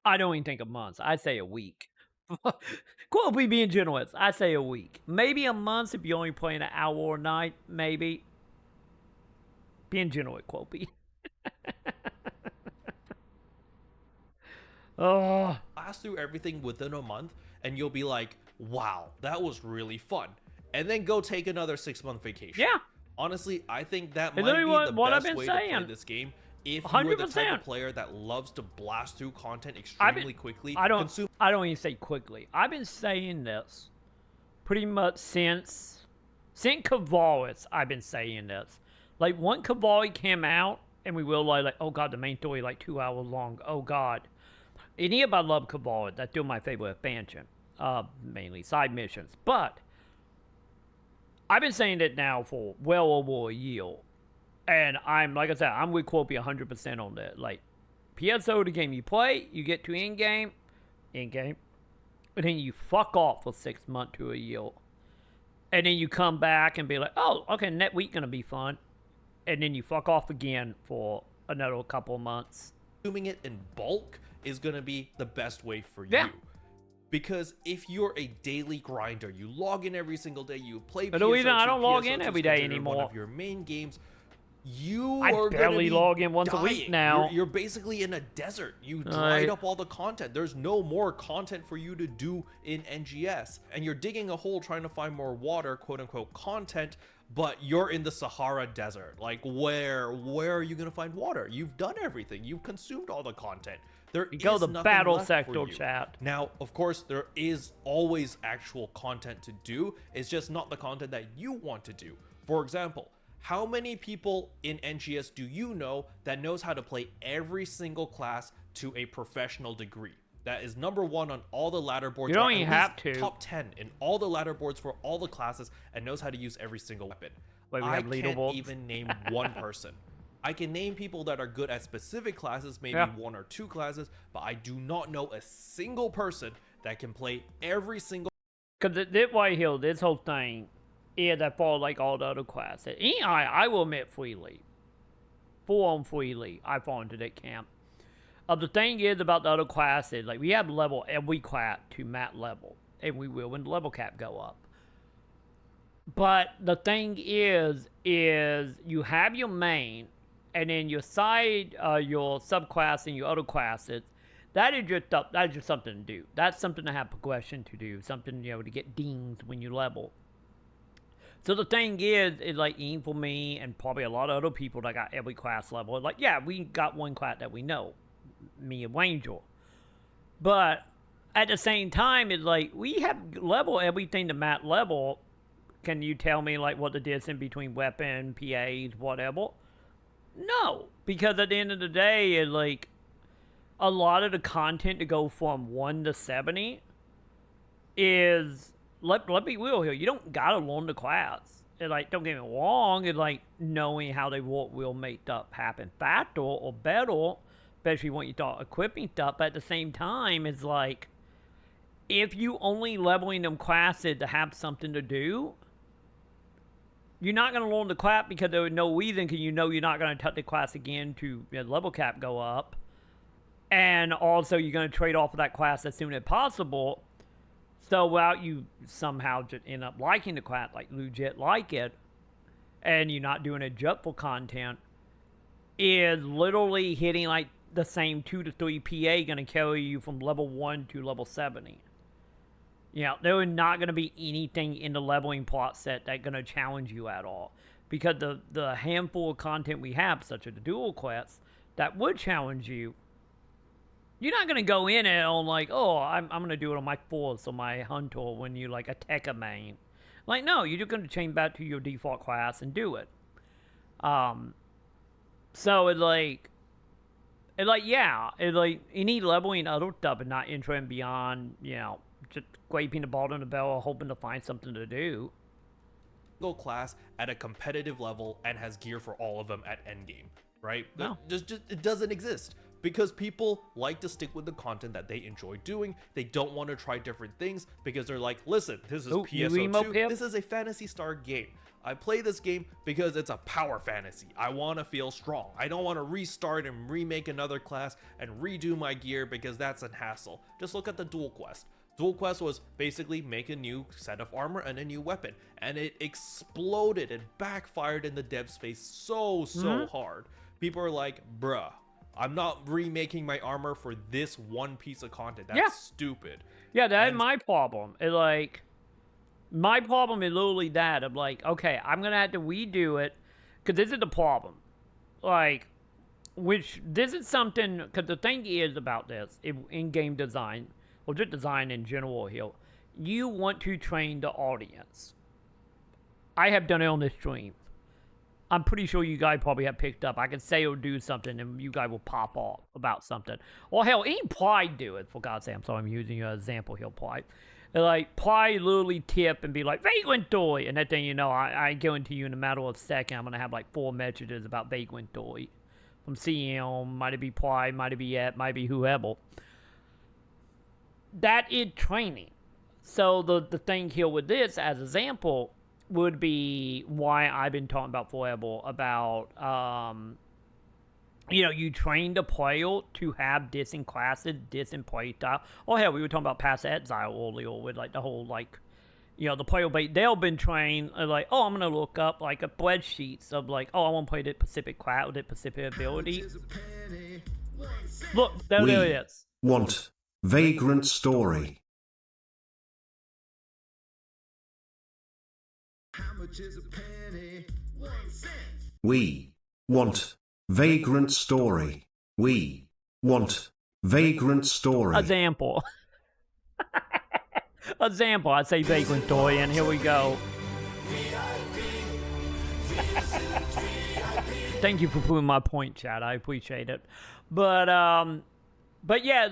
I don't even think of months. I say a week. Keroppi being generous. I say a week. Maybe a month if you're only playing an hour a night. Maybe. Being generous, Keroppi. Blast through everything within a month and you'll be like, wow, that was really fun. And then go take another 6-month vacation. Yeah. Honestly, I think that might be the best way to play this game. If you're the type of player that loves to blast through content extremely quickly. I don't even say quickly. I've been saying this pretty much since Cavalry. I've been saying this. Like, when Cavalry came out, and we realized, like, oh god, the main story like 2 hours long. Oh god. And yeah, I love Cavalry. That's still my favorite expansion. Mainly side missions. But I've been saying it now for well over a year. And like I said, I'm with Keroppi 100% on that. Like, PSO, the game you play, you get to Endgame, and then you fuck off for 6 months to a year. And then you come back and be like, oh, okay, next week gonna be fun. And then you fuck off again for another couple of months. Consuming it in bulk is going to be the best way for you. Because if you're a daily grinder, you log in every single day, you play PSO2, I don't log in every day anymore. One of your main games, I barely log in once a week now. You're basically in a desert. You dried up all the content. There's no more content for you to do in NGS. And you're digging a hole trying to find more water, quote unquote, content, but you're in the Sahara Desert. Like, where are you going to find water? You've done everything. You've consumed all the content. There is go to nothing battle left sector, for you. chat. Now, of course, there is always actual content to do. It's just not the content that you want to do. For example, How many people in NGS do you know that knows how to play every single class to a professional degree? That is number 1 on all the ladder boards. You don't even have to. Top 10 in all the ladder boards for all the classes and knows how to use every single weapon. Like we I have can't leaderboards. even name one person. I can name people that are good at specific classes, maybe 1 or 2 classes, but I do not know a single person that can play every single. Because this right here, this whole thing, is that for like all the other classes. And I will admit freely, full-on freely, I fall into that camp. The thing is about the other classes, like we have level every class to mat level, and we will when the level cap go up. But the thing is you have your main, and then your side, your subclass and your other classes. That is just something to do. That's something to have progression to do. Something, to get dings when you level. So the thing is like, even for me and probably a lot of other people that got every class level, like, yeah, we got one class that we know, me and Wangel. But at the same time, it's like, we have level everything to mat level. Can you tell me, like, what the distance between weapon, PAs, whatever? No, because at the end of the day, it's like, a lot of the content to go from 1 to 70 is, let me real here, you don't gotta learn the class. It's like, don't get me wrong, it's like knowing how they work will make stuff happen faster or better, especially when you start equipping stuff. But at the same time, it's like, if you only leveling them classes to have something to do, you're not going to learn the class because there is no reason, because you're not going to touch the class again to level cap go up. And also, you're going to trade off of that class as soon as possible. So, without you somehow just end up liking the class, like legit like it, and you're not doing a jump for content, is literally hitting like the same 2 to 3 PA going to carry you from level 1 to level 70. There is not going to be anything in the leveling plot set that's going to challenge you at all. Because the handful of content we have, such as the dual quests, that would challenge you, you're not going to go in and on like, oh, I'm going to do it on my force or my hunter when you like attack a main. Like, no, you're just going to change back to your default class and do it. So it's like any leveling other stuff and not entering beyond, just scraping the bottom of the barrel, hoping to find something to do. Class at a competitive level and has gear for all of them at Endgame, right? No. Just it doesn't exist. Because people like to stick with the content that they enjoy doing. They don't want to try different things because they're like, listen, this is PSO2. This is a Phantasy Star game. I play this game because it's a power fantasy. I want to feel strong. I don't want to restart and remake another class and redo my gear because that's a hassle. Just look at the Dual Quest. Dual Quest was basically make a new set of armor and a new weapon. And it exploded and backfired in the devs' face so hard. People are like, bruh, I'm not remaking my armor for this one piece of content. That's stupid. Yeah, that's my problem. It's like, my problem is literally that. I'm like, okay, I'm going to have to redo it. Because this is the problem. Like, this is something, because the thing is about this, in game design, or just design in general here, you want to train the audience. I have done it on this stream. I'm pretty sure you guys probably have picked up. I can say or do something and you guys will pop off about something. Or hell, even Pride do it, for God's sake. I'm sorry, I'm using your example here, Pride. Like, Pride literally tip and be like, Vagrant Toy! And that thing, I guarantee you in a matter of a second, I'm going to have like 4 messages about Vagrant Toy. From CM, might it be Pride, might it be Ed, might be whoever. That is training. So the thing here with this, as example, would be why I've been talking about forever about, you train the player to have this in classes, this in play style. Oh, hell, we were talking about Past Exile earlier with, like, the whole, like, the player base. They've been trained, like, oh, I'm going to look up, like, a spreadsheets of, like, oh, I want to play the Pacific class with the Pacific ability. Look, there it is. Want Vagrant Story. How much is a penny? 1 cent. We want Vagrant Story. We want Vagrant Story. Example. Example, I'd say Vagrant Story, and here we go. Thank you for proving my point, Chad. I appreciate it. But yeah,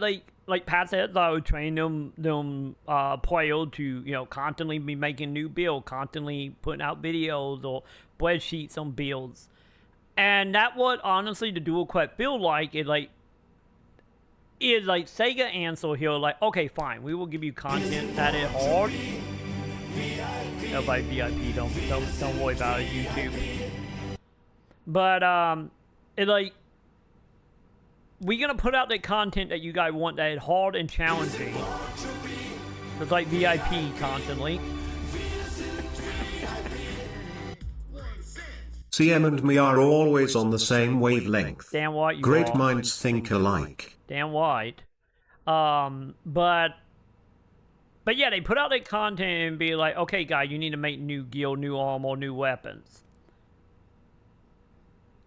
like Pat said, I would train them players to constantly be making new builds, constantly putting out videos or spreadsheets on builds, and that what honestly the dual quest feel like is like Sega answer here like, okay, fine, we will give you content that is hard. Nobody VIP, don't worry about it, YouTube. But it like we're gonna put out the content that you guys want that is hard and challenging. It's like VIP constantly. CM and me are always on the same wavelength. Damn right you Great are. minds think alike. Damn right. But yeah, they put out their content and be like, okay, guys, you need to make new gear, new armor, new weapons.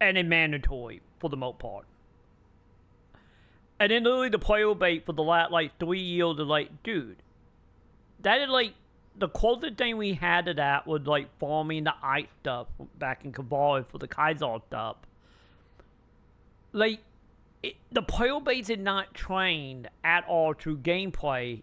And it's mandatory for the most part. And then literally the player bait for the last, 3 years is like, dude, that is, the closest thing we had to that was, farming the ice stuff back in Cabal for the Kaiser stuff. The player base is not trained at all through gameplay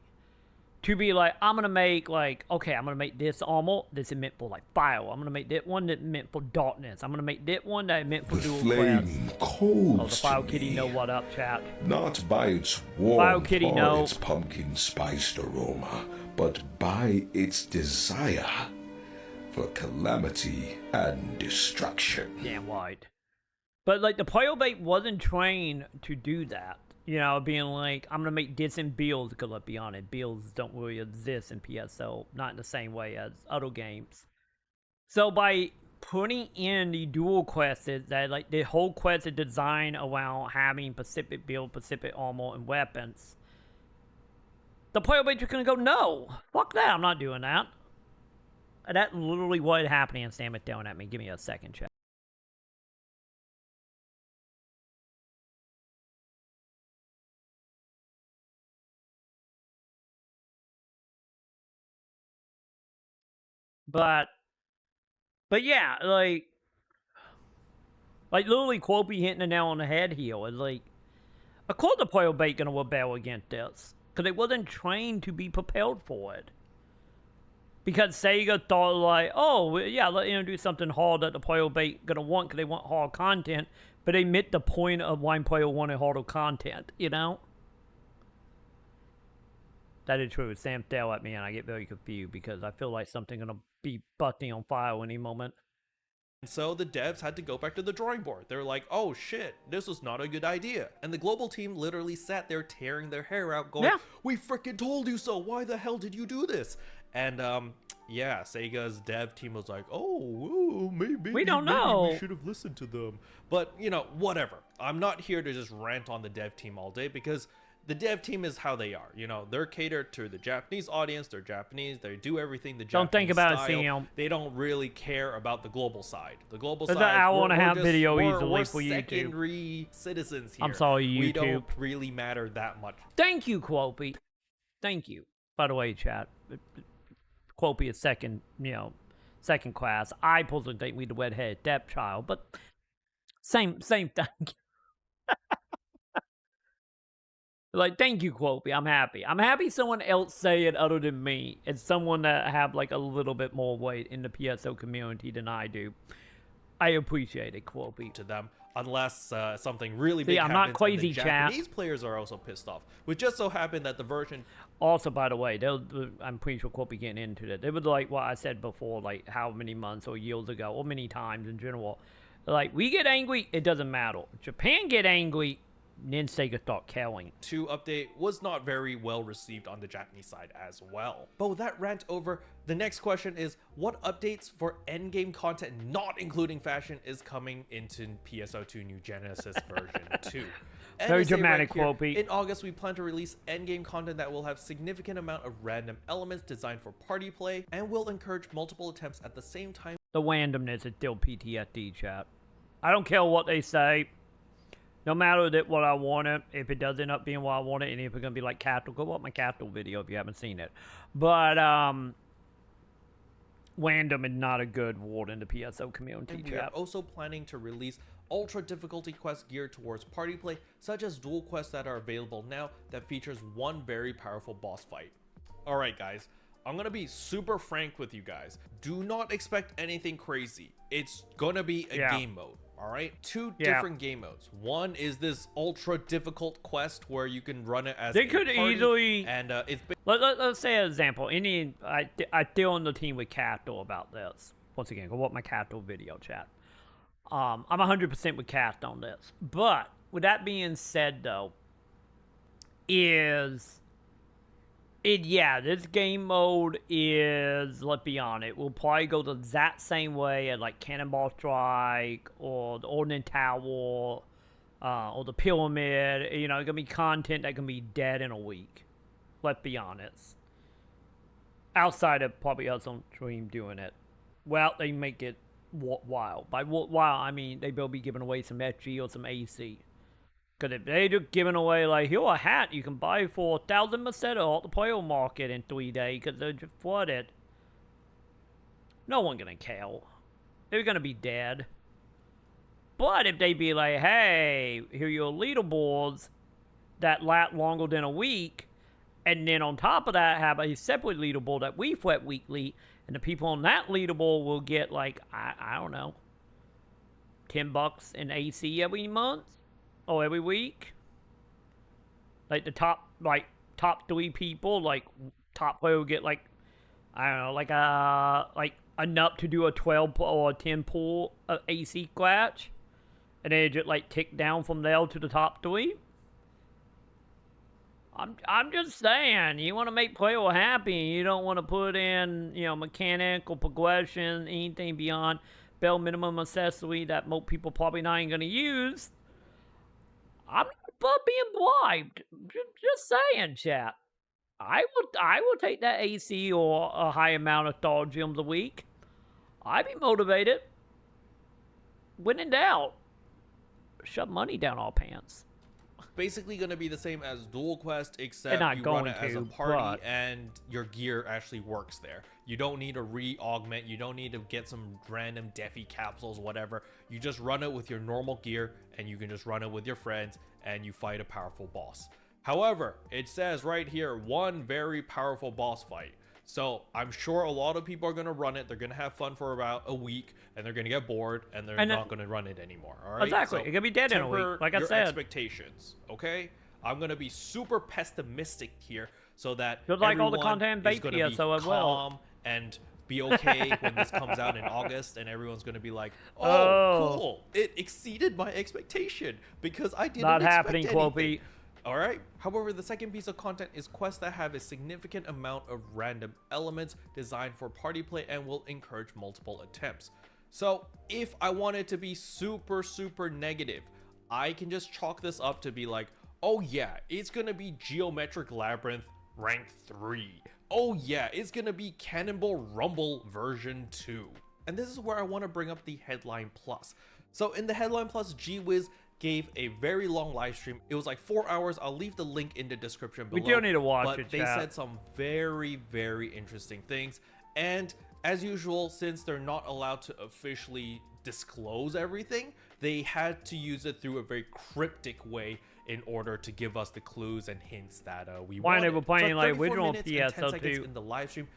to be like, I'm gonna make okay, I'm gonna make this armor. This is meant for fire. I'm gonna make that one that's meant for darkness. I'm gonna make that one that is meant for dual flame quest. cold. Oh, the Fire Kitty know what up, chat. Not by its Fire warmth Kitty or know. its pumpkin spiced aroma, but by its desire for calamity and destruction. Damn right. But the player bait wasn't trained to do that. Being like, I'm gonna make this in builds, because let's be honest, builds don't really exist in PSO, not in the same way as other games. So by putting in the dual quests, that the whole quest is designed around having specific build, specific armor, and weapons, the player base is gonna go, no, fuck that, I'm not doing that. And that's literally what is happening, and Sam is throwing at me. Give me a second, chat. But yeah, literally Keroppi hitting the nail on the head here. It's of course the player bait gonna rebel against this, because it wasn't trained to be prepared for it. Because Sega thought oh yeah, let's do something hard that the player bait gonna want, because they want hard content, but they missed the point of why player wanted harder content. That is true. Sam threw at me and I get very confused because I feel like something's gonna be busting on fire any moment. And so the devs had to go back to the drawing board. They're like, oh shit, this was not a good idea. And the global team literally sat there tearing their hair out going, we freaking told you so, why the hell did you do this? And yeah, Sega's dev team was like, oh, maybe we don't know. We should have listened to them. But, whatever. I'm not here to just rant on the dev team all day, because the dev team is how they are. They're catered to the Japanese audience. They're Japanese. They do everything the Japanese Don't think about style. it, Sam. They don't really care about the global side. The global There's side, an hour and a half video we're easily for YouTube. secondary citizens here. I'm sorry, YouTube. We don't really matter that much. Thank you, Keroppi. Thank you. By the way, chat, Keroppi is second class. I personally think we the redheaded stepchild, but same thing. Thank you, Keroppi. I'm happy. I'm happy someone else say it other than me. It's someone that have a little bit more weight in the PSO community than I do. I appreciate it, Keroppi. To them, unless something really big I'm happens. not crazy, and the chat. Japanese players are also pissed off. Which just so happened that the version. Also, by the way, I'm pretty sure Keroppi getting into that. It was what I said before, how many months or years ago, or many times in general. We get angry, it doesn't matter. Japan get angry, then Sega start killing. 2 update was not very well received on the Japanese side as well. But with that rant over, the next question is, what updates for endgame content, not including fashion, is coming into PSO2 New Genesis version 2? Very dramatic, Keroppi. In August, we plan to release endgame content that will have significant amount of random elements designed for party play, and will encourage multiple attempts at the same time. The randomness is still PTSD, chat. I don't care what they say. No matter what I wanted, if it does end up being what I wanted, and if it's going to be like Capital, go watch my Capital video if you haven't seen it. But, random and not a good word in the PSO community. And we are also planning to release ultra difficulty quests geared towards party play, such as dual quests that are available now that features one very powerful boss fight. Alright guys, I'm gonna be super frank with you guys. Do not expect anything crazy. It's gonna be a game mode. Alright, two different game modes. One is this ultra difficult quest where you can run it as they could easily, and it's let's say an example. I deal on the team with Cato about this. Once again, go watch my Cato video chat. I'm 100% with Cato on this. But with that being said, though, this game mode is, let's be honest, it will probably go the exact same way as like Cannonball Strike or the Ordnance Tower or the Pyramid. You know, it's gonna be content that can be dead in a week. Let's be honest. Outside of probably us on stream doing it. Well, they make it worthwhile. By worthwhile, I mean they will be giving away some SG or some AC. Because if they just giving away, like, here a hat you can buy for 1,000 Meseta at the player market in 3 days because they're just flooded. No one gonna care. They're gonna be dead. But if they be like, hey, here are your leaderboards that last longer than a week, and then on top of that have a separate leaderboard that we flip weekly, and the people on that leaderboard will get, like, I don't know, $10 in AC every month? Or every week, like the top 3 people, like top player will get like, I don't know, like enough to do a 12 or a 10 pull AC scratch, and then it just like tick down from there to the top 3. I'm just saying, you want to make player happy, you don't want to put in, you know, mechanical progression, anything beyond bare minimum accessory that most people probably not even gonna use. I'm not above being bribed. Just saying, chat. I will take that AC or a high amount of star gems a week. I'd be motivated. When in doubt, shove money down our pants. Basically going to be the same as Dual Quest, except you run it as a party and your gear actually works there. You don't need to re-augment, you don't need to get some random Defi capsules, whatever. You just run it with your normal gear and you can just run it with your friends and you fight a powerful boss. However, it says right here, one very powerful boss fight. So I'm sure a lot of people are going to run it. They're going to have fun for about a week and they're going to get bored and they're not going to run it anymore. All right. Exactly. So it's going to be dead in a week. Like I your said. Expectations. Okay. I'm going to be super pessimistic here so that just like all the content is going to be calm and be okay when this comes out in August and everyone's going to be like, oh, cool. It exceeded my expectation because I didn't expect anything. Keroppi. All right. However, the second piece of content is quests that have a significant amount of random elements designed for party play and will encourage multiple attempts. So if I wanted to be super negative, I can just chalk this up to be like, oh yeah, it's going to be Geometric Labyrinth rank 3. Oh yeah, it's going to be Cannonball Rumble version 2. And this is where I want to bring up the Headline Plus. So in the Headline Plus, GWiz gave a very long live stream. It was like 4 hours. I'll leave the link in the description below. We do need to watch it, but they said some very interesting things. And as usual, since they're not allowed to officially disclose everything, they had to use it through a very cryptic way in order to give us the clues and hints that we wanted. Why they were playing so like original PSO2 in the live stream.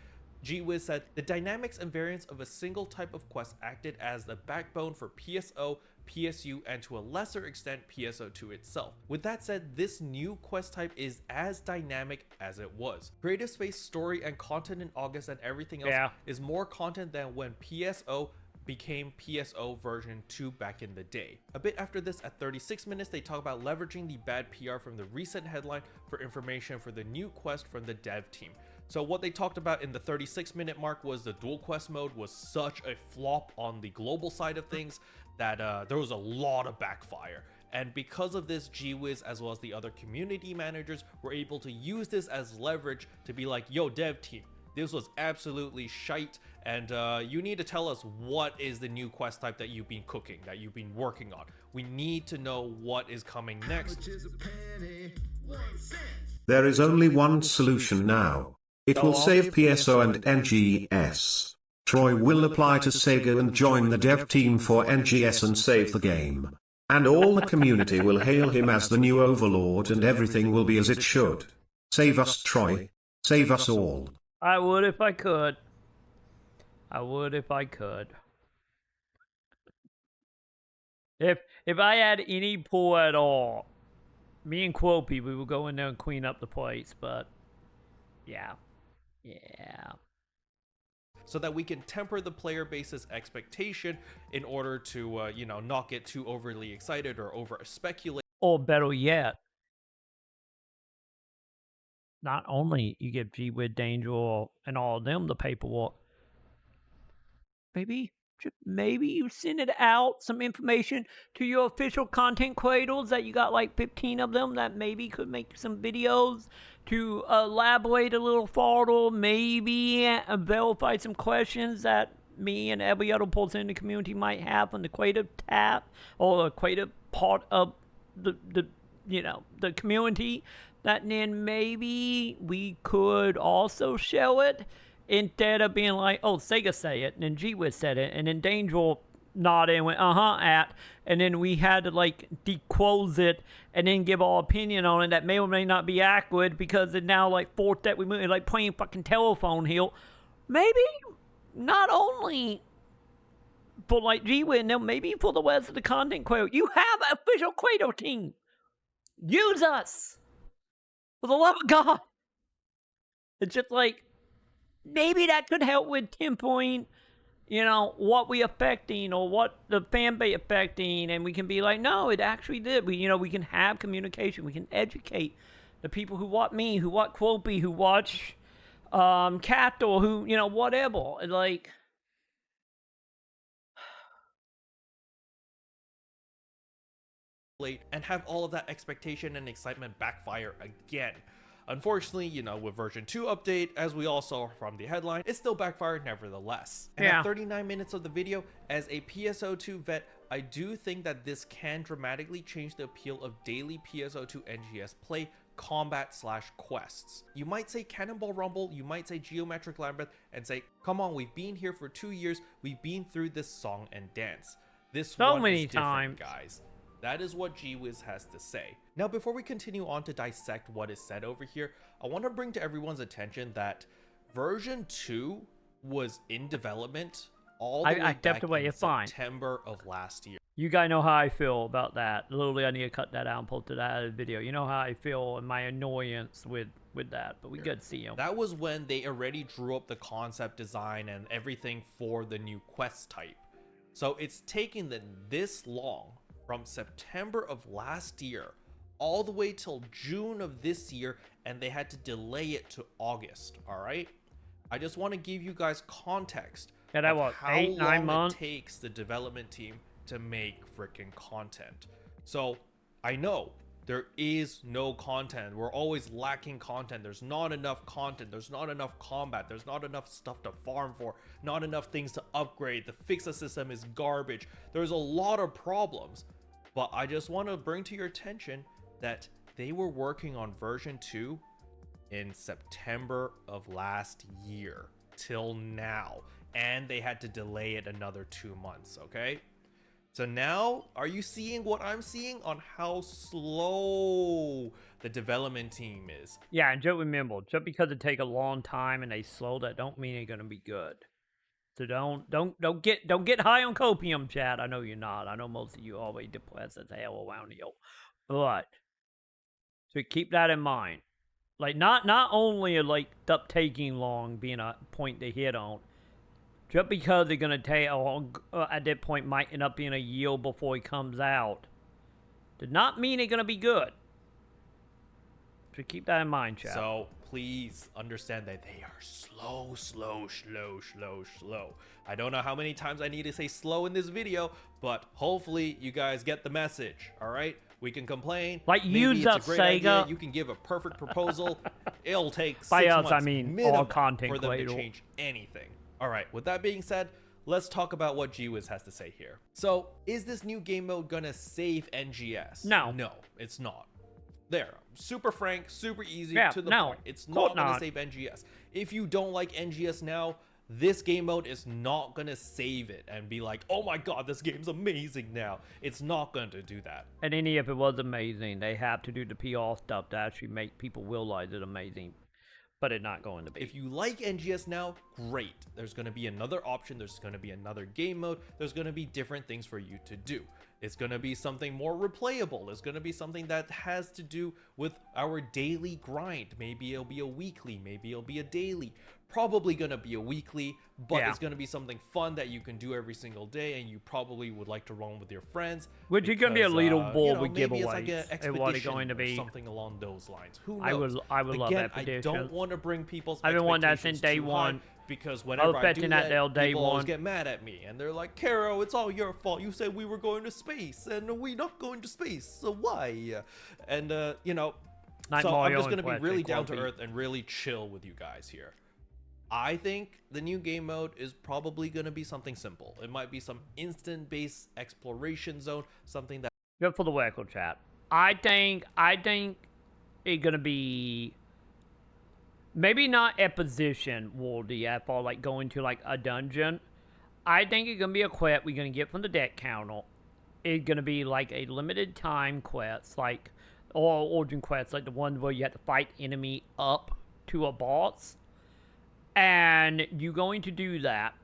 GWiz said the dynamics and variance of a single type of quest acted as the backbone for PSO, PSU, and to a lesser extent PSO2 itself. With that said, this new quest type is as dynamic as it was. Creative space, story, and content in August and everything else is more content than when PSO became PSO version 2 back in the day. A bit after this, at 36 minutes, they talk about leveraging the bad PR from the recent headline for information for the new quest from the dev team. So what they talked about in the 36-minute mark was the dual quest mode was such a flop on the global side of things that there was a lot of backfire. And because of this, GWiz as well as the other community managers were able to use this as leverage to be like, yo, dev team, this was absolutely shite, and you need to tell us what is the new quest type that you've been cooking, that you've been working on. We need to know what is coming next. There is only one solution now. It will save PSO and NGS. Troy will apply to Sega and join the dev team for NGS and save the game. And all the community will hail him as the new overlord and everything will be as it should. Save us, Troy. Save us all. I would if I could. I would if I could. If I had any pull at all, me and Keroppi, we would go in there and clean up the place, but yeah. So that we can temper the player base's expectation in order to, not get too overly excited or over speculate. Or better yet, not only you give G-Wid, Danger, and all of them the paperwork, maybe you send it out, some information to your official content creators that you got like 15 of them that maybe could make some videos to elaborate a little further, maybe verify some questions that me and every other person in the community might have on the creative tab or the creative part of the community, that then maybe we could also show it instead of being like, oh, Sega say it, and then G-Wid said it, and then Danger nodded and went, and then we had to, like, declose it and then give our opinion on it that may or may not be accurate because it now, like, forced that we move, like, playing fucking telephone here. Maybe not only for, like, G-Wid, no, maybe for the rest of the content creator. You have an official creator team. Use us. For the love of God. It's just like, maybe that could help with pinpoint, what we affecting or what the fan base affecting, and we can be like, no, it actually did. We can have communication. We can educate the people who watch me, who watch Keroppi, who watch Cat, or who, whatever. Like, and have all of that expectation and excitement backfire again. Unfortunately, with version 2 update, as we all saw from the headline, it still backfired nevertheless. And at 39 minutes of the video, as a PSO2 vet, I do think that this can dramatically change the appeal of daily PSO2NGS play, combat/quests. You might say Cannonball Rumble, you might say Geometric Labyrinth, and say, come on, we've been here for 2 years, we've been through this song and dance. This so one many is different, times, guys. That is what G-Wiz has to say. Now, before we continue on to dissect what is said over here, I want to bring to everyone's attention that version 2 was in development all the way back in September of last year. You guys know how I feel about that. Literally, I need to cut that out and post it out of the video. You know how I feel and my annoyance with that, but we could see him. That was when they already drew up the concept design and everything for the new quest type. So it's taken them this long, from September of last year all the way till June of this year, and they had to delay it to August. All right, I just want to give you guys context of how 8-9 months it takes the development team to make freaking content. So I know there is no content. We're always lacking content. There's not enough content. There's not enough combat. There's not enough stuff to farm for. Not enough things to upgrade. The fixa system is garbage. There's a lot of problems. But I just want to bring to your attention that they were working on version 2 in September of last year till now. And they had to delay it another 2 months, okay? So now, are you seeing what I'm seeing on how slow the development team is? Yeah, and just remember, just because it take a long time and they slow, that don't mean it's gonna be good. So don't get high on copium, chat. I know you're not. I know most of you always depressed as hell around here. But so keep that in mind. Like not only like up taking long being a point to hit on, just because they're gonna take at that point might end up being a year before it comes out, did not mean it's gonna be good. So keep that in mind, chat. So please understand that they are slow. I don't know how many times I need to say slow in this video, but hopefully you guys get the message. All right, we can complain. Like, maybe use it's up a great Sega. idea. You can give a perfect proposal. It'll take 6 By us, months I mean minimum all content for them creator. to change anything. All right, with that being said, let's talk about what G-Wiz has to say here. So, is this new game mode gonna save NGS? No. No, it's not. There, super frank, super easy, Yeah, to the no, point. It's of course not gonna not. save NGS. If you don't like NGS now, This game mode is not gonna save it and be like, oh my god, this game's amazing now. It's not going to do that. And even if it was amazing, they have to do the PR stuff to actually make people realize it's amazing. But it's not going to be. If you like NGS now, great. There's going to be another option. There's going to be another game mode. There's going to be different things for you to do. It's going to be something more replayable. It's going to be something that has to do with our daily grind. Maybe it'll be a weekly. Maybe it'll be a daily. Probably going to be a weekly, but it's going to be something fun that you can do every single day, and you probably would like to run with your friends. Which is going to be a leaderboard with maybe giveaways. It's like an expedition going to be something along those lines. Who knows? I would love that I prediction. don't want to bring people's I've been wanting that expectations since day too one. high, because whenever I do betting that, day people always one. get mad at me, and they're like, Kero, it's all your fault. You said we were going to space, and we're not going to space, so why? And, you know, so I'm just going to be really down to earth and really chill with you guys here. I think the new game mode is probably going to be something simple. It might be some instant-based exploration zone, something that... Just for the record, chat. I think it's going to be... Maybe not a position world yet, or like going to like a dungeon. I think it's going to be a quest we're going to get from the deck counter. It's going to be like a limited time quest, like, or origin quest, like the one where you have to fight enemy up to a boss. And you're going to do that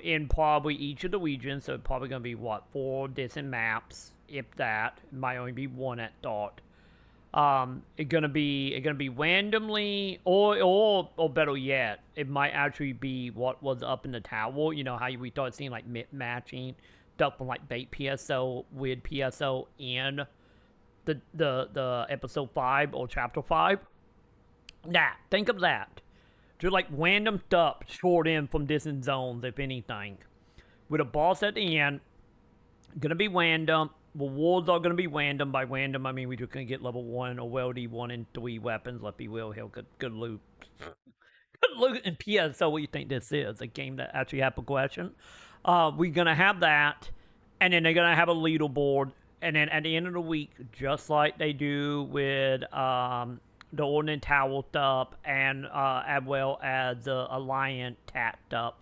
in probably each of the regions. So it's probably going to be, what, 4 different maps, if that. It might only be 1 at start. It's gonna be randomly, or better yet, it might actually be what was up in the tower. You know how we started seeing like matching stuff from like bait PSO with PSO in the episode 5 or chapter 5. Nah, think of that. Just like random stuff short in from distant zones, if anything. With a boss at the end, gonna be random. Rewards are gonna be random. By random, I mean we're just gonna get level 1 or weldy 1 and 3 weapons. Let's be real here. Good loot. Good loot in PSO. What do you think this is? A game that actually has progression. We're gonna have that, and then they're gonna have a leaderboard, and then at the end of the week, just like they do with the Ordnance Tower stuff, and as well as the Alliance TAT stuff.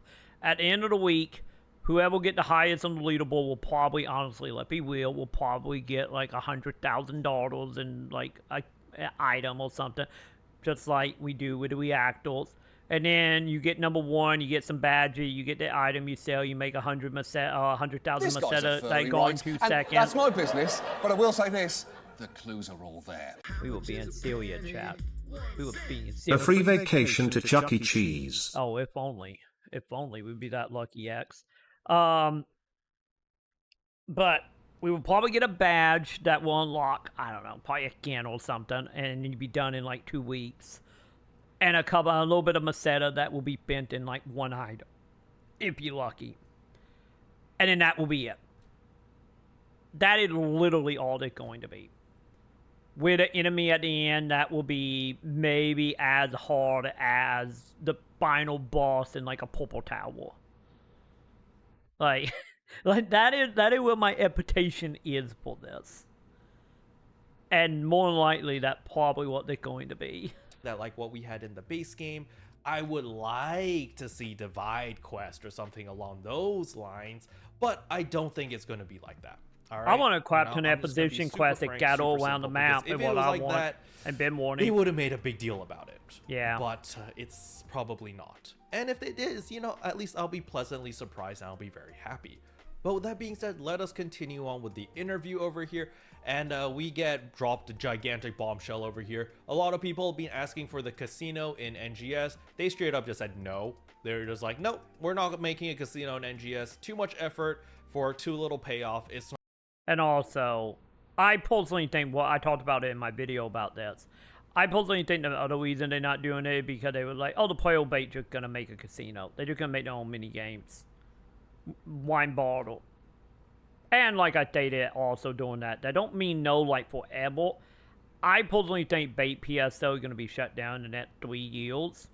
At the end of the week, whoever will get the highest on the leaderboard will probably, honestly, let's be real, will probably get like $100,000 in like an item or something, just like we do with the reactors. And then you get number 1, you get some badges, you get the item you sell, you make 100,000 Meseta, they go in 2 seconds. That's my business, but I will say this. The clues are all there. We will be in Syria, chat. We will be in A Syria. free vacation to Chuck E. Cheese. Oh, if only. If only we'd be that lucky, X. But we will probably get a badge that will unlock, I don't know, probably a skin or something, and you'd be done in like 2 weeks. And a little bit of Meseta that will be bent in like 1 item, if you're lucky. And then that will be it. That is literally all it's going to be. With an enemy at the end, that will be maybe as hard as the final boss in like a purple tower. Like, like that is what my expectation is for this. And more than likely, that's probably what they're going to be. That like what we had in the base game. I would like to see Divide Quest or something along those lines, but I don't think it's going to be like that. All right? I want to crap an position quest that got all around the map and what I want. That, and been warning. They would have made a big deal about it. Yeah. But it's probably not. And if it is, you know, at least I'll be pleasantly surprised and I'll be very happy. But with that being said, let us continue on with the interview over here. And we get dropped a gigantic bombshell over here. A lot of people have been asking for the casino in NGS. They straight up just said no. They're just like, nope, we're not making a casino in NGS. Too much effort for too little payoff. It's not. And also, I personally think, well, I talked about it in my video about this. I personally think the other reason they're not doing it is because they were like, oh, the player bait just gonna make a casino. They're just gonna make their own mini games. Wine bottle. And like I stated, also doing that. That don't mean no, like forever. I personally think bait PSO is gonna be shut down in the next 3 years.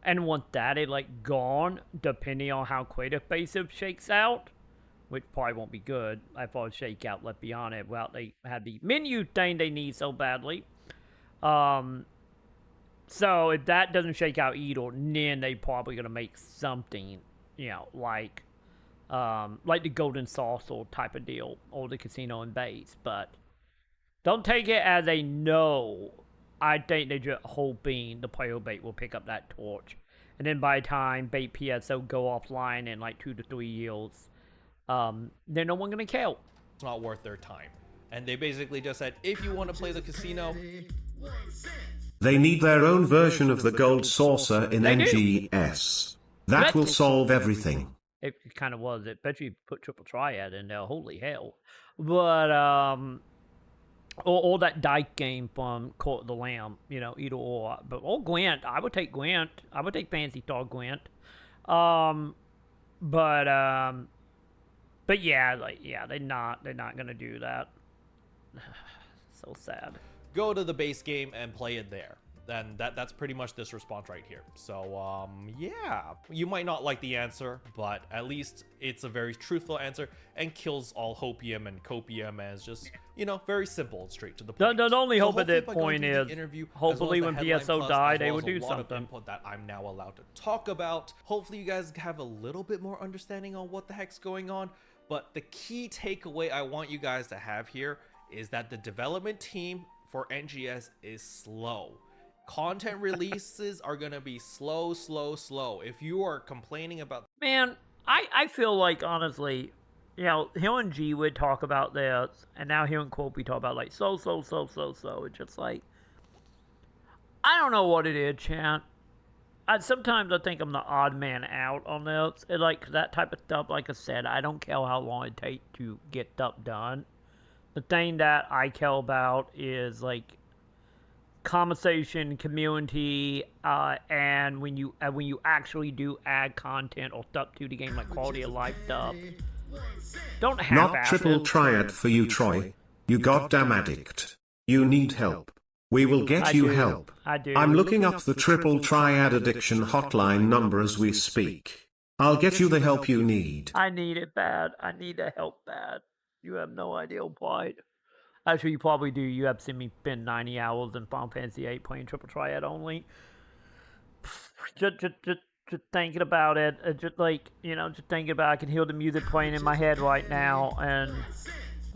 And once that is like gone, depending on how creative basic shakes out, which probably won't be good. I thought it'd shake out, let's be honest. Well, they had the menu thing they need so badly. So if that doesn't shake out either, then they probably gonna make something, like the Golden Saucer type of deal, or the Casino and Base. But don't take it as a no. I think they're just hoping the player bait will pick up that torch. And then by the time bait PSO go offline in like 2 to 3 years, then no one gonna care. It's not worth their time. And they basically just said, if you want to play the casino, they need their own version of the gold saucer in NGS. That will solve everything. It kind of was. It bet you put Triple Triad in there. Holy hell. But, or that Dyke game from Court of the Lamb, either or. But, Gwent. I would take Gwent. I would take Fancy Star Gwent. But yeah, they're not gonna do that. So sad. Go to the base game and play it there. And that's pretty much this response right here. So, yeah. You might not like the answer, but at least it's a very truthful answer and kills all hopium and copium as just, very simple and straight to the point. The only so hope at that point is, hopefully when PSO die, they would do something. Input that I'm now allowed to talk about. Hopefully you guys have a little bit more understanding on what the heck's going on. But the key takeaway I want you guys to have here is that the development team for NGS is slow. Content releases are gonna be slow. If you are complaining about... Man, I feel like, honestly, hearing G would talk about this, and now hearing Keroppi talk about, like, slow. It's just like... I don't know what it is, chat. Sometimes I think I'm the odd man out on this. It's like, that type of stuff, like I said, I don't care how long it takes to get stuff done. The thing that I care about is, like, conversation, community, and when you actually do add content or stuff to the game, like quality of life stuff. Don't have Not triple triad for you, Troy. You goddamn addict. You need help. We will get you help. I do. I'm looking up the triple triad addiction hotline number as we speak. I'll get you the help you need. I need it bad. I need the help bad. You have no idea why. Actually, you probably do. You have seen me spend 90 hours in Final Fantasy VIII playing Triple Triad only. Just thinking about it. Just thinking about it. I can hear the music playing in my head right now. And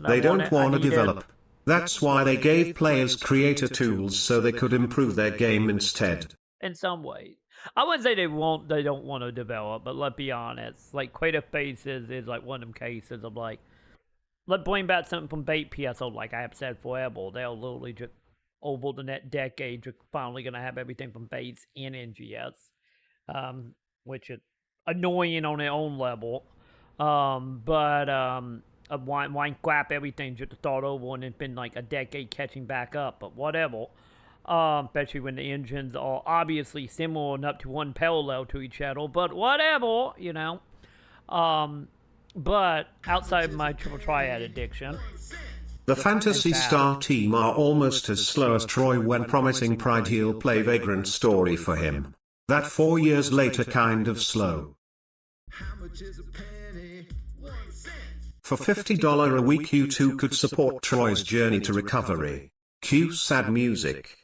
they don't want to develop. That's why they gave players creator tools so they could improve their game instead. In some ways. I wouldn't say they don't want to develop, but let's be honest. Like, Creative Faces is like one of them cases of like, let's bring back something from bait PSO, like I have said forever. They'll literally just, over the next decade, just finally going to have everything from base in NGS, which is annoying on their own level. Why scrap everything just to start over, and it's been like a decade catching back up, but whatever. Especially when the engines are obviously similar enough to one parallel to each other, but whatever, But outside my Triple Triad addiction, the Phantasy Star team are almost as slow as Troy when promising Pride he'll play Vagrant Story for him. That 4 years later kind of slow. For $50 a week you too could support Troy's journey to recovery. Cue sad music.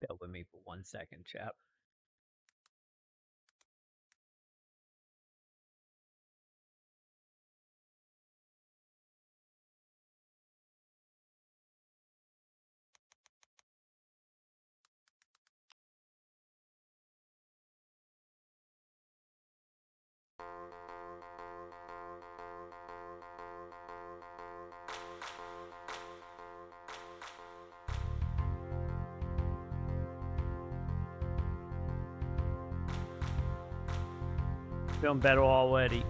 bear with me for 1 second, chap. Feeling better already.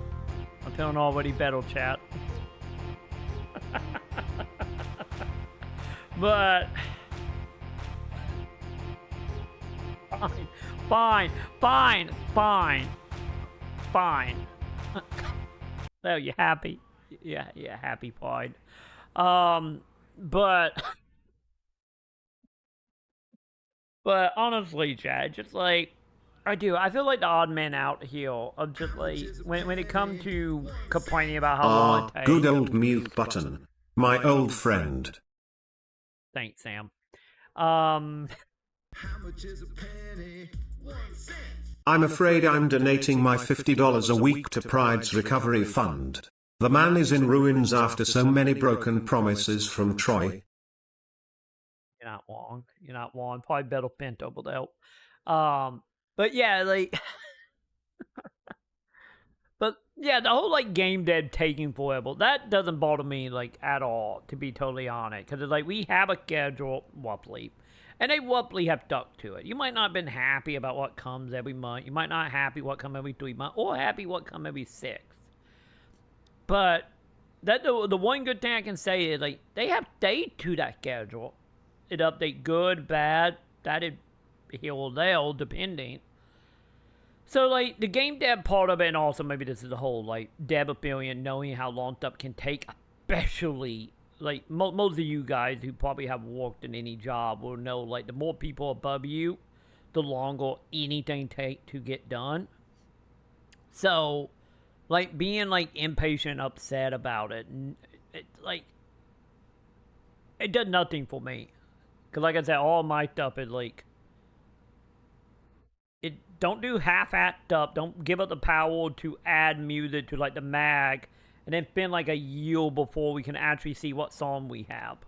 I'm feeling already better, chat. But fine. Well, you happy? Yeah, happy, fine. But But honestly, Chad, just like I feel like the odd man out here of just like when it comes to complaining about how long it takes. Good old mute button. My old friend. Thanks, Sam. How much is a penny? 1 cent. I'm afraid I'm donating my $50 a week to Pride's recovery fund. The man is in ruins after so many broken promises from Troy. You're not wrong. You're not wrong. Probably better Pinto will help. But yeah, like, but yeah, the whole like game dev taking forever, that doesn't bother me like at all, to be totally honest. Because it's like we have a schedule, roughly, and they roughly have stuck to it. You might not have been happy about what comes every month. You might not happy what comes every 3 months, or happy what comes every 6. But that the one good thing I can say is like they have stayed to that schedule. It update good, bad, that is here or there, depending. So, like, the game dev part of it, and also maybe this is the whole, like, dev opinion, knowing how long stuff can take, especially, like, most of you guys who probably have worked in any job will know, like, the more people above you, the longer anything take to get done. So, like, being, like, impatient, upset about it, like, it does nothing for me. Because, like I said, all my stuff is, like, don't do half-assed stuff. Don't give up the power to add music to, like, the mag, and then spend, like, a year before we can actually see what song we have.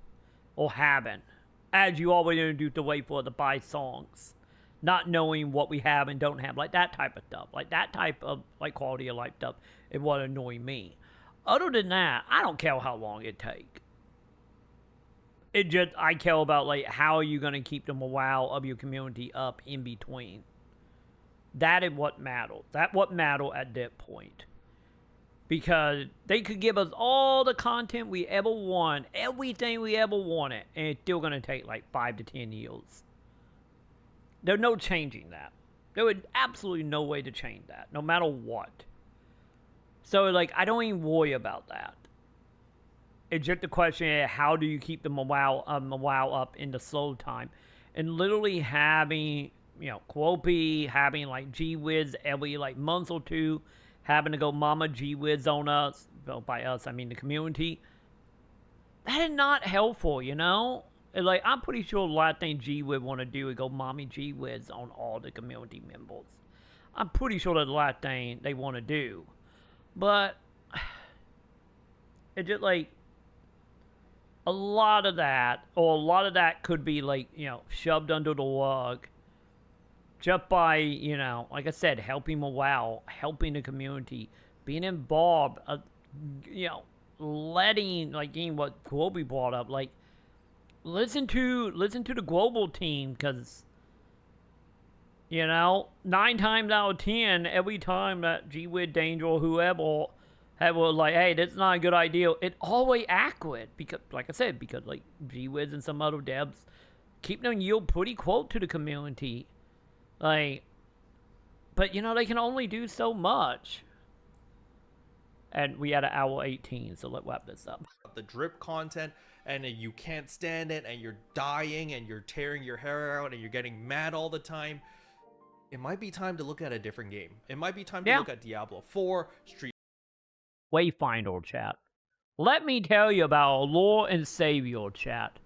Or haven't. As you always do to wait for it to buy songs. Not knowing what we have and don't have. Like, that type of stuff. Like, that type of, like, quality of life stuff is what annoys me. Other than that, I don't care how long it takes. It just, I care about, like, how are you going to keep the morale of your community up in between. That is what matters. That's what matters at that point. Because they could give us all the content we ever want, everything we ever wanted, and it's still going to take like 5 to 10 years. There's no changing that. There is absolutely no way to change that, no matter what. So, like, I don't even worry about that. It's just the question of how do you keep the morale up in the slow time. And literally having, you know, Keroppi, having, like, G-Wiz every, like, month or two, having to go mama G-Wiz on us. Well, by us, I mean the community. That is not helpful, you know? And, like, I'm pretty sure the last thing G-Wiz want to do is go mommy G-Wiz on all the community members. I'm pretty sure that's the last thing they want to do. But it's just, like, a lot of that could be, like, you know, shoved under the rug. Just by, you know, like I said, helping morale, helping the community, being involved, you know, letting, like, in what Keroppi brought up, like, listen to the global team, because, you know, 9 times out of 10, every time that G-Wid, Danger, or whoever was like, hey, that's not a good idea, it always accurate, because, like I said, because, like, G-Wiz and some other devs keep them yield pretty close to the community. Like, but, you know, they can only do so much. And we had an hour 18, so let's wrap this up. The drip content, and you can't stand it, and you're dying, and you're tearing your hair out, and you're getting mad all the time. It might be time to look at a different game. It might be time to look at Diablo 4, Street Wayfinder, chat. Let me tell you about our Lord and Savior, chat.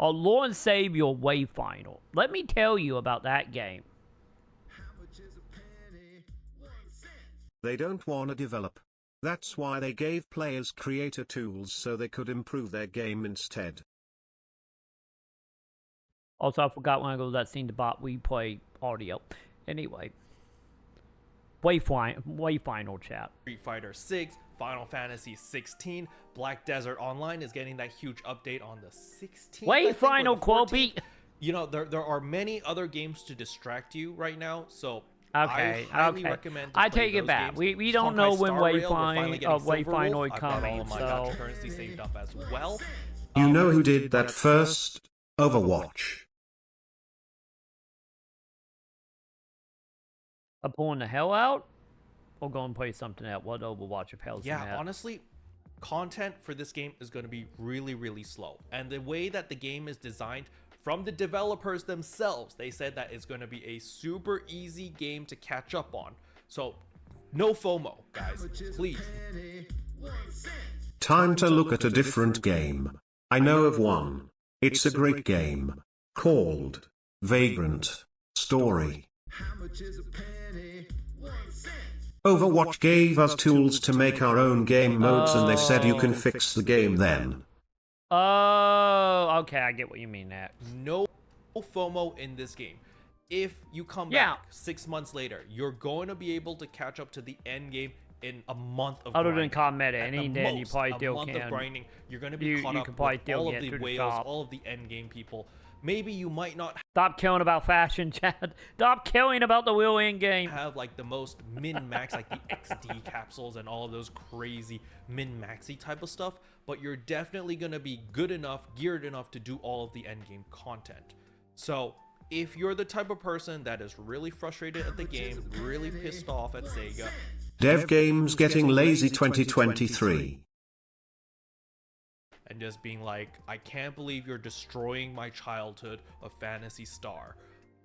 Our Lord and Savior, Wayfinder. Let me tell you about that game. They don't want to develop. That's why they gave players creator tools so they could improve their game instead. Also, I forgot when I go to that scene to bot, we play audio. Anyway. Wayfinder, chat. Street Fighter 6, Final Fantasy 16, Black Desert Online is getting that huge update on the 16th. Wayfinder, Keroppi! You know, there are many other games to distract you right now, so okay, I highly recommend I take it back. Games. We don't know when Wayfinder is coming, all my so currency saved up as well. You know who did that first? Overwatch. I'm pulling the hell out? Or go and play something else? What Overwatch if hell's Yeah, honestly, content for this game is going to be really, really slow. And the way that the game is designed from the developers themselves, they said that it's going to be a super easy game to catch up on. So no FOMO, guys, please. Time to look at a different game. I know of one. It's a great game. Called Vagrant Story. Overwatch gave us tools to make our own game modes and they said you can fix the game then. Oh, okay, I get what you mean now. No FOMO in this game. If you come back 6 months later, you're going to be able to catch up to the end game in a month of Other grinding. than cosmetic, At and the then you most, probably a still month can. of grinding, you're going to be You caught can up probably with still all of get the to the whales, top. all of the end game people. Maybe you might not Stop killing about fashion, Chad. Stop killing about the real end game. have like the most min-max, like the XD capsules and all of those crazy min-maxy type of stuff, but you're definitely going to be good enough, geared enough to do all of the end game content. So if you're the type of person that is really frustrated at the game, really pissed off at Sega, Dev Games Getting Lazy 2023. and just being like, I can't believe you're destroying my childhood of Phantasy Star,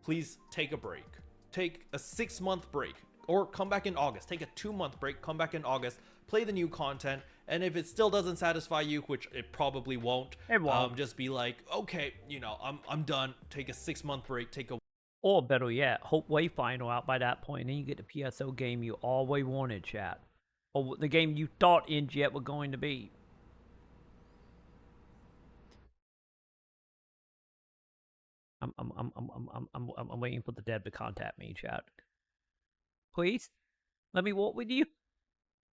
please take a break. Take a 6-month break, or come back in August. Take a 2-month break, come back in August, play the new content, and if it still doesn't satisfy you, which it probably won't, just be like, okay, you know, I'm done. Take a 6-month break, take a... Or better yet, hope Wayfinder out by that point, and then you get the PSO game you always wanted, chat. Or the game you thought NGS were going to be. I'm waiting for the dev to contact me, chat. Please? Let me walk with you?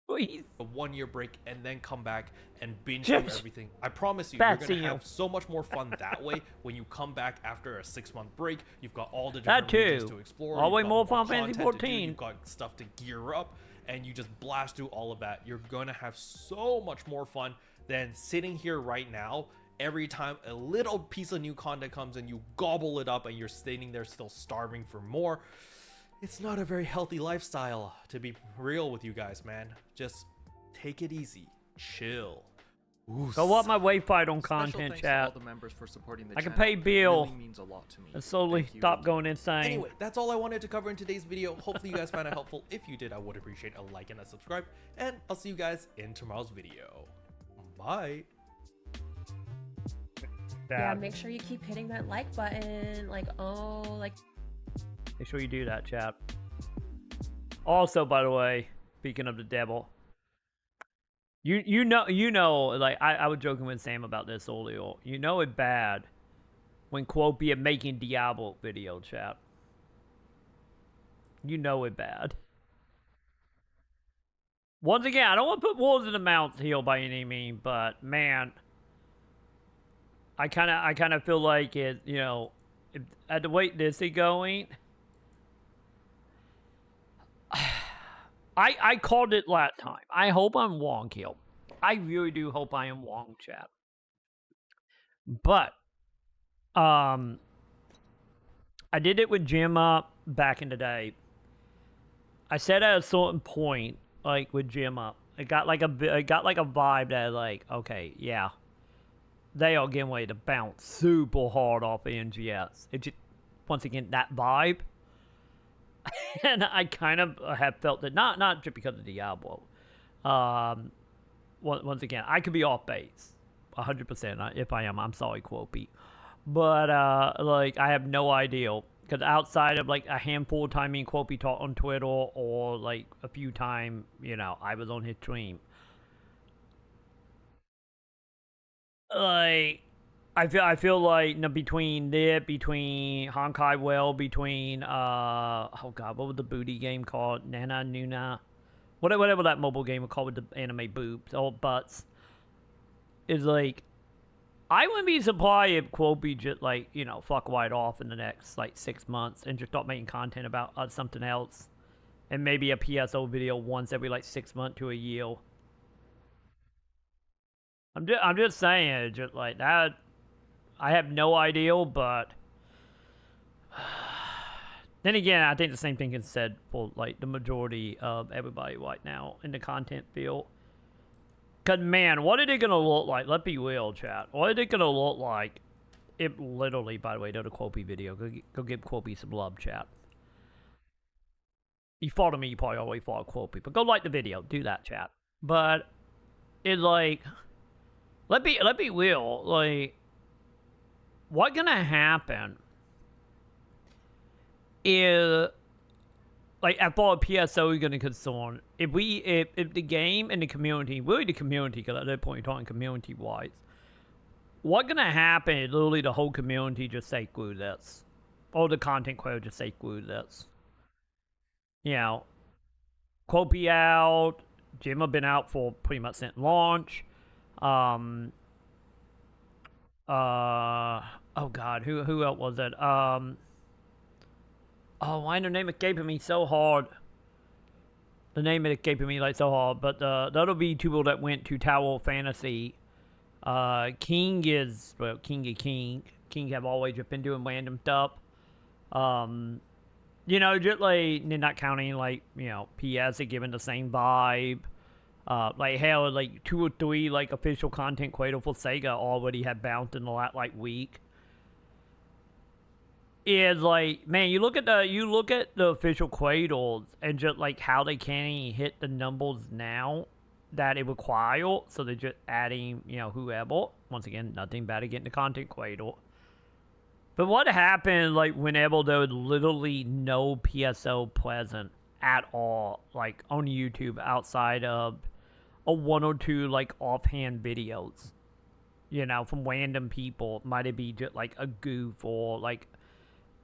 Please? A 1-year break and then come back and binge through everything. I promise you, That's you're gonna have so much more fun that way when you come back after a 6-month break. You've got all the That different regions too. to explore. Always you've got more Final Fantasy content to do, 14. You've got stuff to gear up, and you just blast through all of that. You're gonna have so much more fun than sitting here right now. Every time a little piece of new content comes and you gobble it up and you're sitting there still starving for more. It's not a very healthy lifestyle, to be real with you guys, man. Just take it easy. Chill. Go up my Wayfinder on Special content, thanks to chat. all the members for supporting the I can channel. pay Bill. It really means a lot to me. And slowly Thank you stop again. going insane. Anyway, that's all I wanted to cover in today's video. Hopefully you guys found it helpful. If you did, I would appreciate a like and a subscribe. And I'll see you guys in tomorrow's video. Bye. Yeah, make sure you keep hitting that like button. Like, oh, like. Make sure you do that, chat. Also, by the way, speaking of the devil, you know, like I was joking with Sam about this earlier. You know it bad when Keroppi making Diablo video, chat. You know it bad. Once again, I don't want to put words in the mouth here by any means, but man, I kind of feel like it. You know, at the rate this is going. I called it last time. I hope I'm wrong, Kill. I really do hope I am wrong, chat. But, I did it with Jim Up back in the day. I said at a certain point, like with Jim Up, it got like a vibe that like, okay, yeah, they are getting ready to bounce super hard off NGS. It just, once again, that vibe. And I kind of have felt that, not just because of Diablo. Once again, I could be off base 100%. If I am, I'm sorry, Keroppi. But like, I have no idea, because outside of like a handful of times me and Keroppi talked on Twitter, or like a few times, you know, I was on his stream. Like, I feel like, you know, between Honkai Well, between oh god, what was the booty game called? Nana Nuna, whatever that mobile game was called with the anime boobs or butts, is like, I wouldn't be surprised if Keroppi just like, you know, fuck right off in the next like 6 months and just start making content about something else, and maybe a PSO video once every like 6 months to a year. I'm just saying, just like that. I have no idea, but then again, I think the same thing is said for like the majority of everybody right now in the content field. Cause man, what is it gonna look like? Let's be real, chat. What is it gonna look like It literally, by the way, did a Keroppi video. Go give Keroppi some love, chat. You follow me, you probably always follow Keroppi, but go like the video. Do that, chat. But it's like, let me real. Like, what's gonna happen is, like, as far as PSO is gonna concern, if the game and the community, really the community, because at that point you're talking community-wise, what's gonna happen is literally the whole community just say screw this, or the content creator just say screw this. You know, Keroppi out, Jim have been out for pretty much since launch. Oh god, who else was it? Oh, why the name escaping me so hard? The name is escaping me like so hard, but that'll be two people that went to Tower of Fantasy. King is, well, King is King. King have always just been doing random stuff. You know, just like, not counting, like, you know, PS are giving the same vibe. Like, hell, like, 2 or 3, like, official content creators for Sega already have bounced in the last, like, week. It's like, man, you look at the official creators and just, like, how they can't even hit the numbers now that it requires, so they're just adding, you know, whoever. Once again, nothing bad against the content creator. But what happened, like, whenever there was literally no PSO present at all, like, on YouTube outside of a 1 or 2, like, offhand videos, you know, from random people? Might it be just, like, a goof or, like,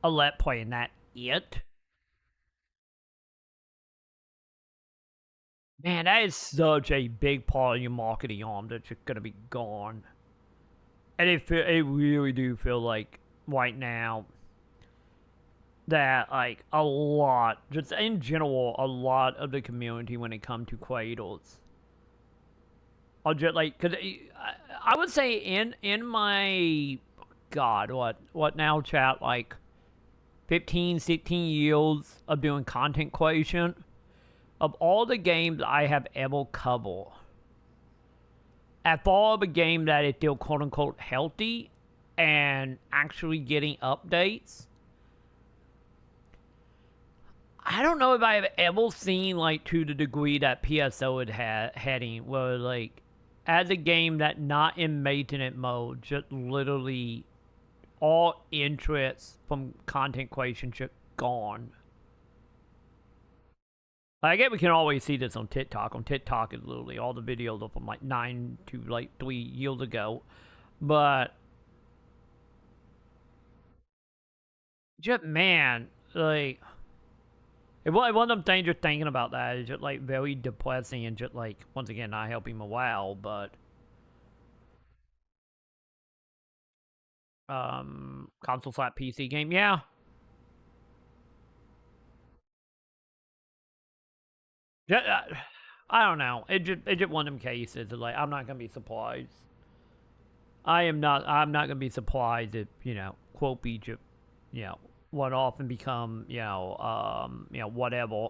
a let play, and that it? Man, that is such a big part of your marketing arm that's just gonna be gone. And it really do feel like right now that, like, a lot, just in general, a lot of the community when it comes to creators are just like, cause I would say in my, god, what now, chat, like 15, 16 years of doing content creation, of all the games I have ever covered, at far of a game that is still quote unquote healthy and actually getting updates, I don't know if I have ever seen, like, to the degree that PSO had heading, where, like, as a game that not in maintenance mode, just literally all interest from content creation just gone. I get we can always see this on TikTok. On TikTok is literally all the videos are from, like, 9 to, like, 3 years ago. But just, man, like, one of them things just thinking about that is just, like, very depressing and just, like, once again, not helping morale, but console / PC game, yeah. I don't know. It just one of them cases of, like, I'm not gonna be surprised. I'm not gonna be surprised if, you know, Keroppi just, you know, went off and become, you know, whatever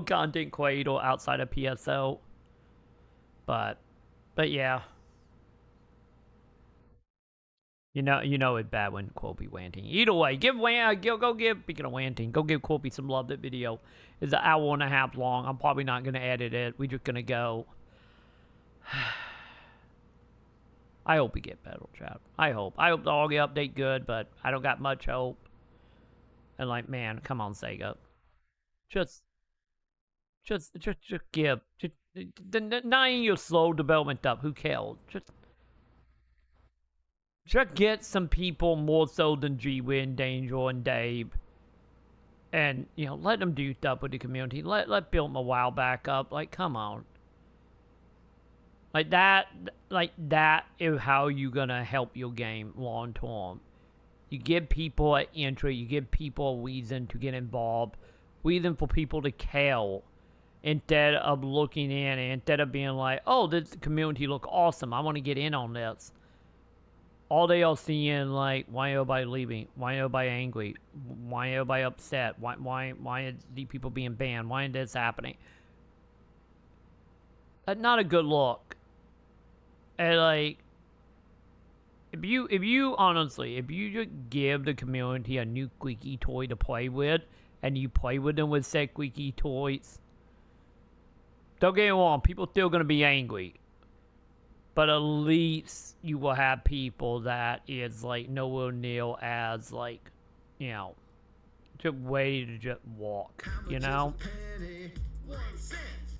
content creator outside of PSO. But yeah. You know it's bad when Keroppi ranting. Either way, go give, speaking of ranting, go give Keroppi some love. That video is an hour and a half long. I'm probably not going to edit it. We're just going to go. I hope we get better, chat. I hope the audio update good, but I don't got much hope. And, like, man, come on, Sega. Just give. Not in your slow development stuff. Who cares? Just get some people more so than G-Win, Danger, and Dave. And, you know, let them do stuff with the community. Let build morale back up. Like, come on. Like that is how you gonna help your game long term. You give people an entry, you give people a reason to get involved, reason for people to care, instead of looking in and instead of being like, oh, this community look awesome, I want to get in on this. All they are seeing, like, why everybody leaving? Why everybody angry? Why everybody upset? Why is these people being banned? Why is this happening? That's not a good look. And, like, if you honestly, if you just give the community a new squeaky toy to play with, and you play with them with said squeaky toys, don't get me wrong, people still gonna be angry. But at least you will have people that is like nowhere near as like, you know, just ready to just walk, you know?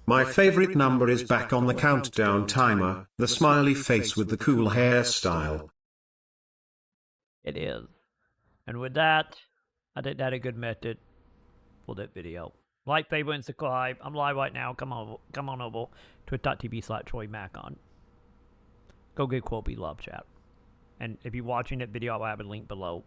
My favorite number is back on the countdown timer, the smiley face with the cool hairstyle. It is. And with that, I think that's a good method for that video. Like, favorite, and subscribe. I'm live right now. Come on over. Twitch.tv/TroyMaconn. Go get Keroppi love chat. And if you're watching that video, I'll have a link below.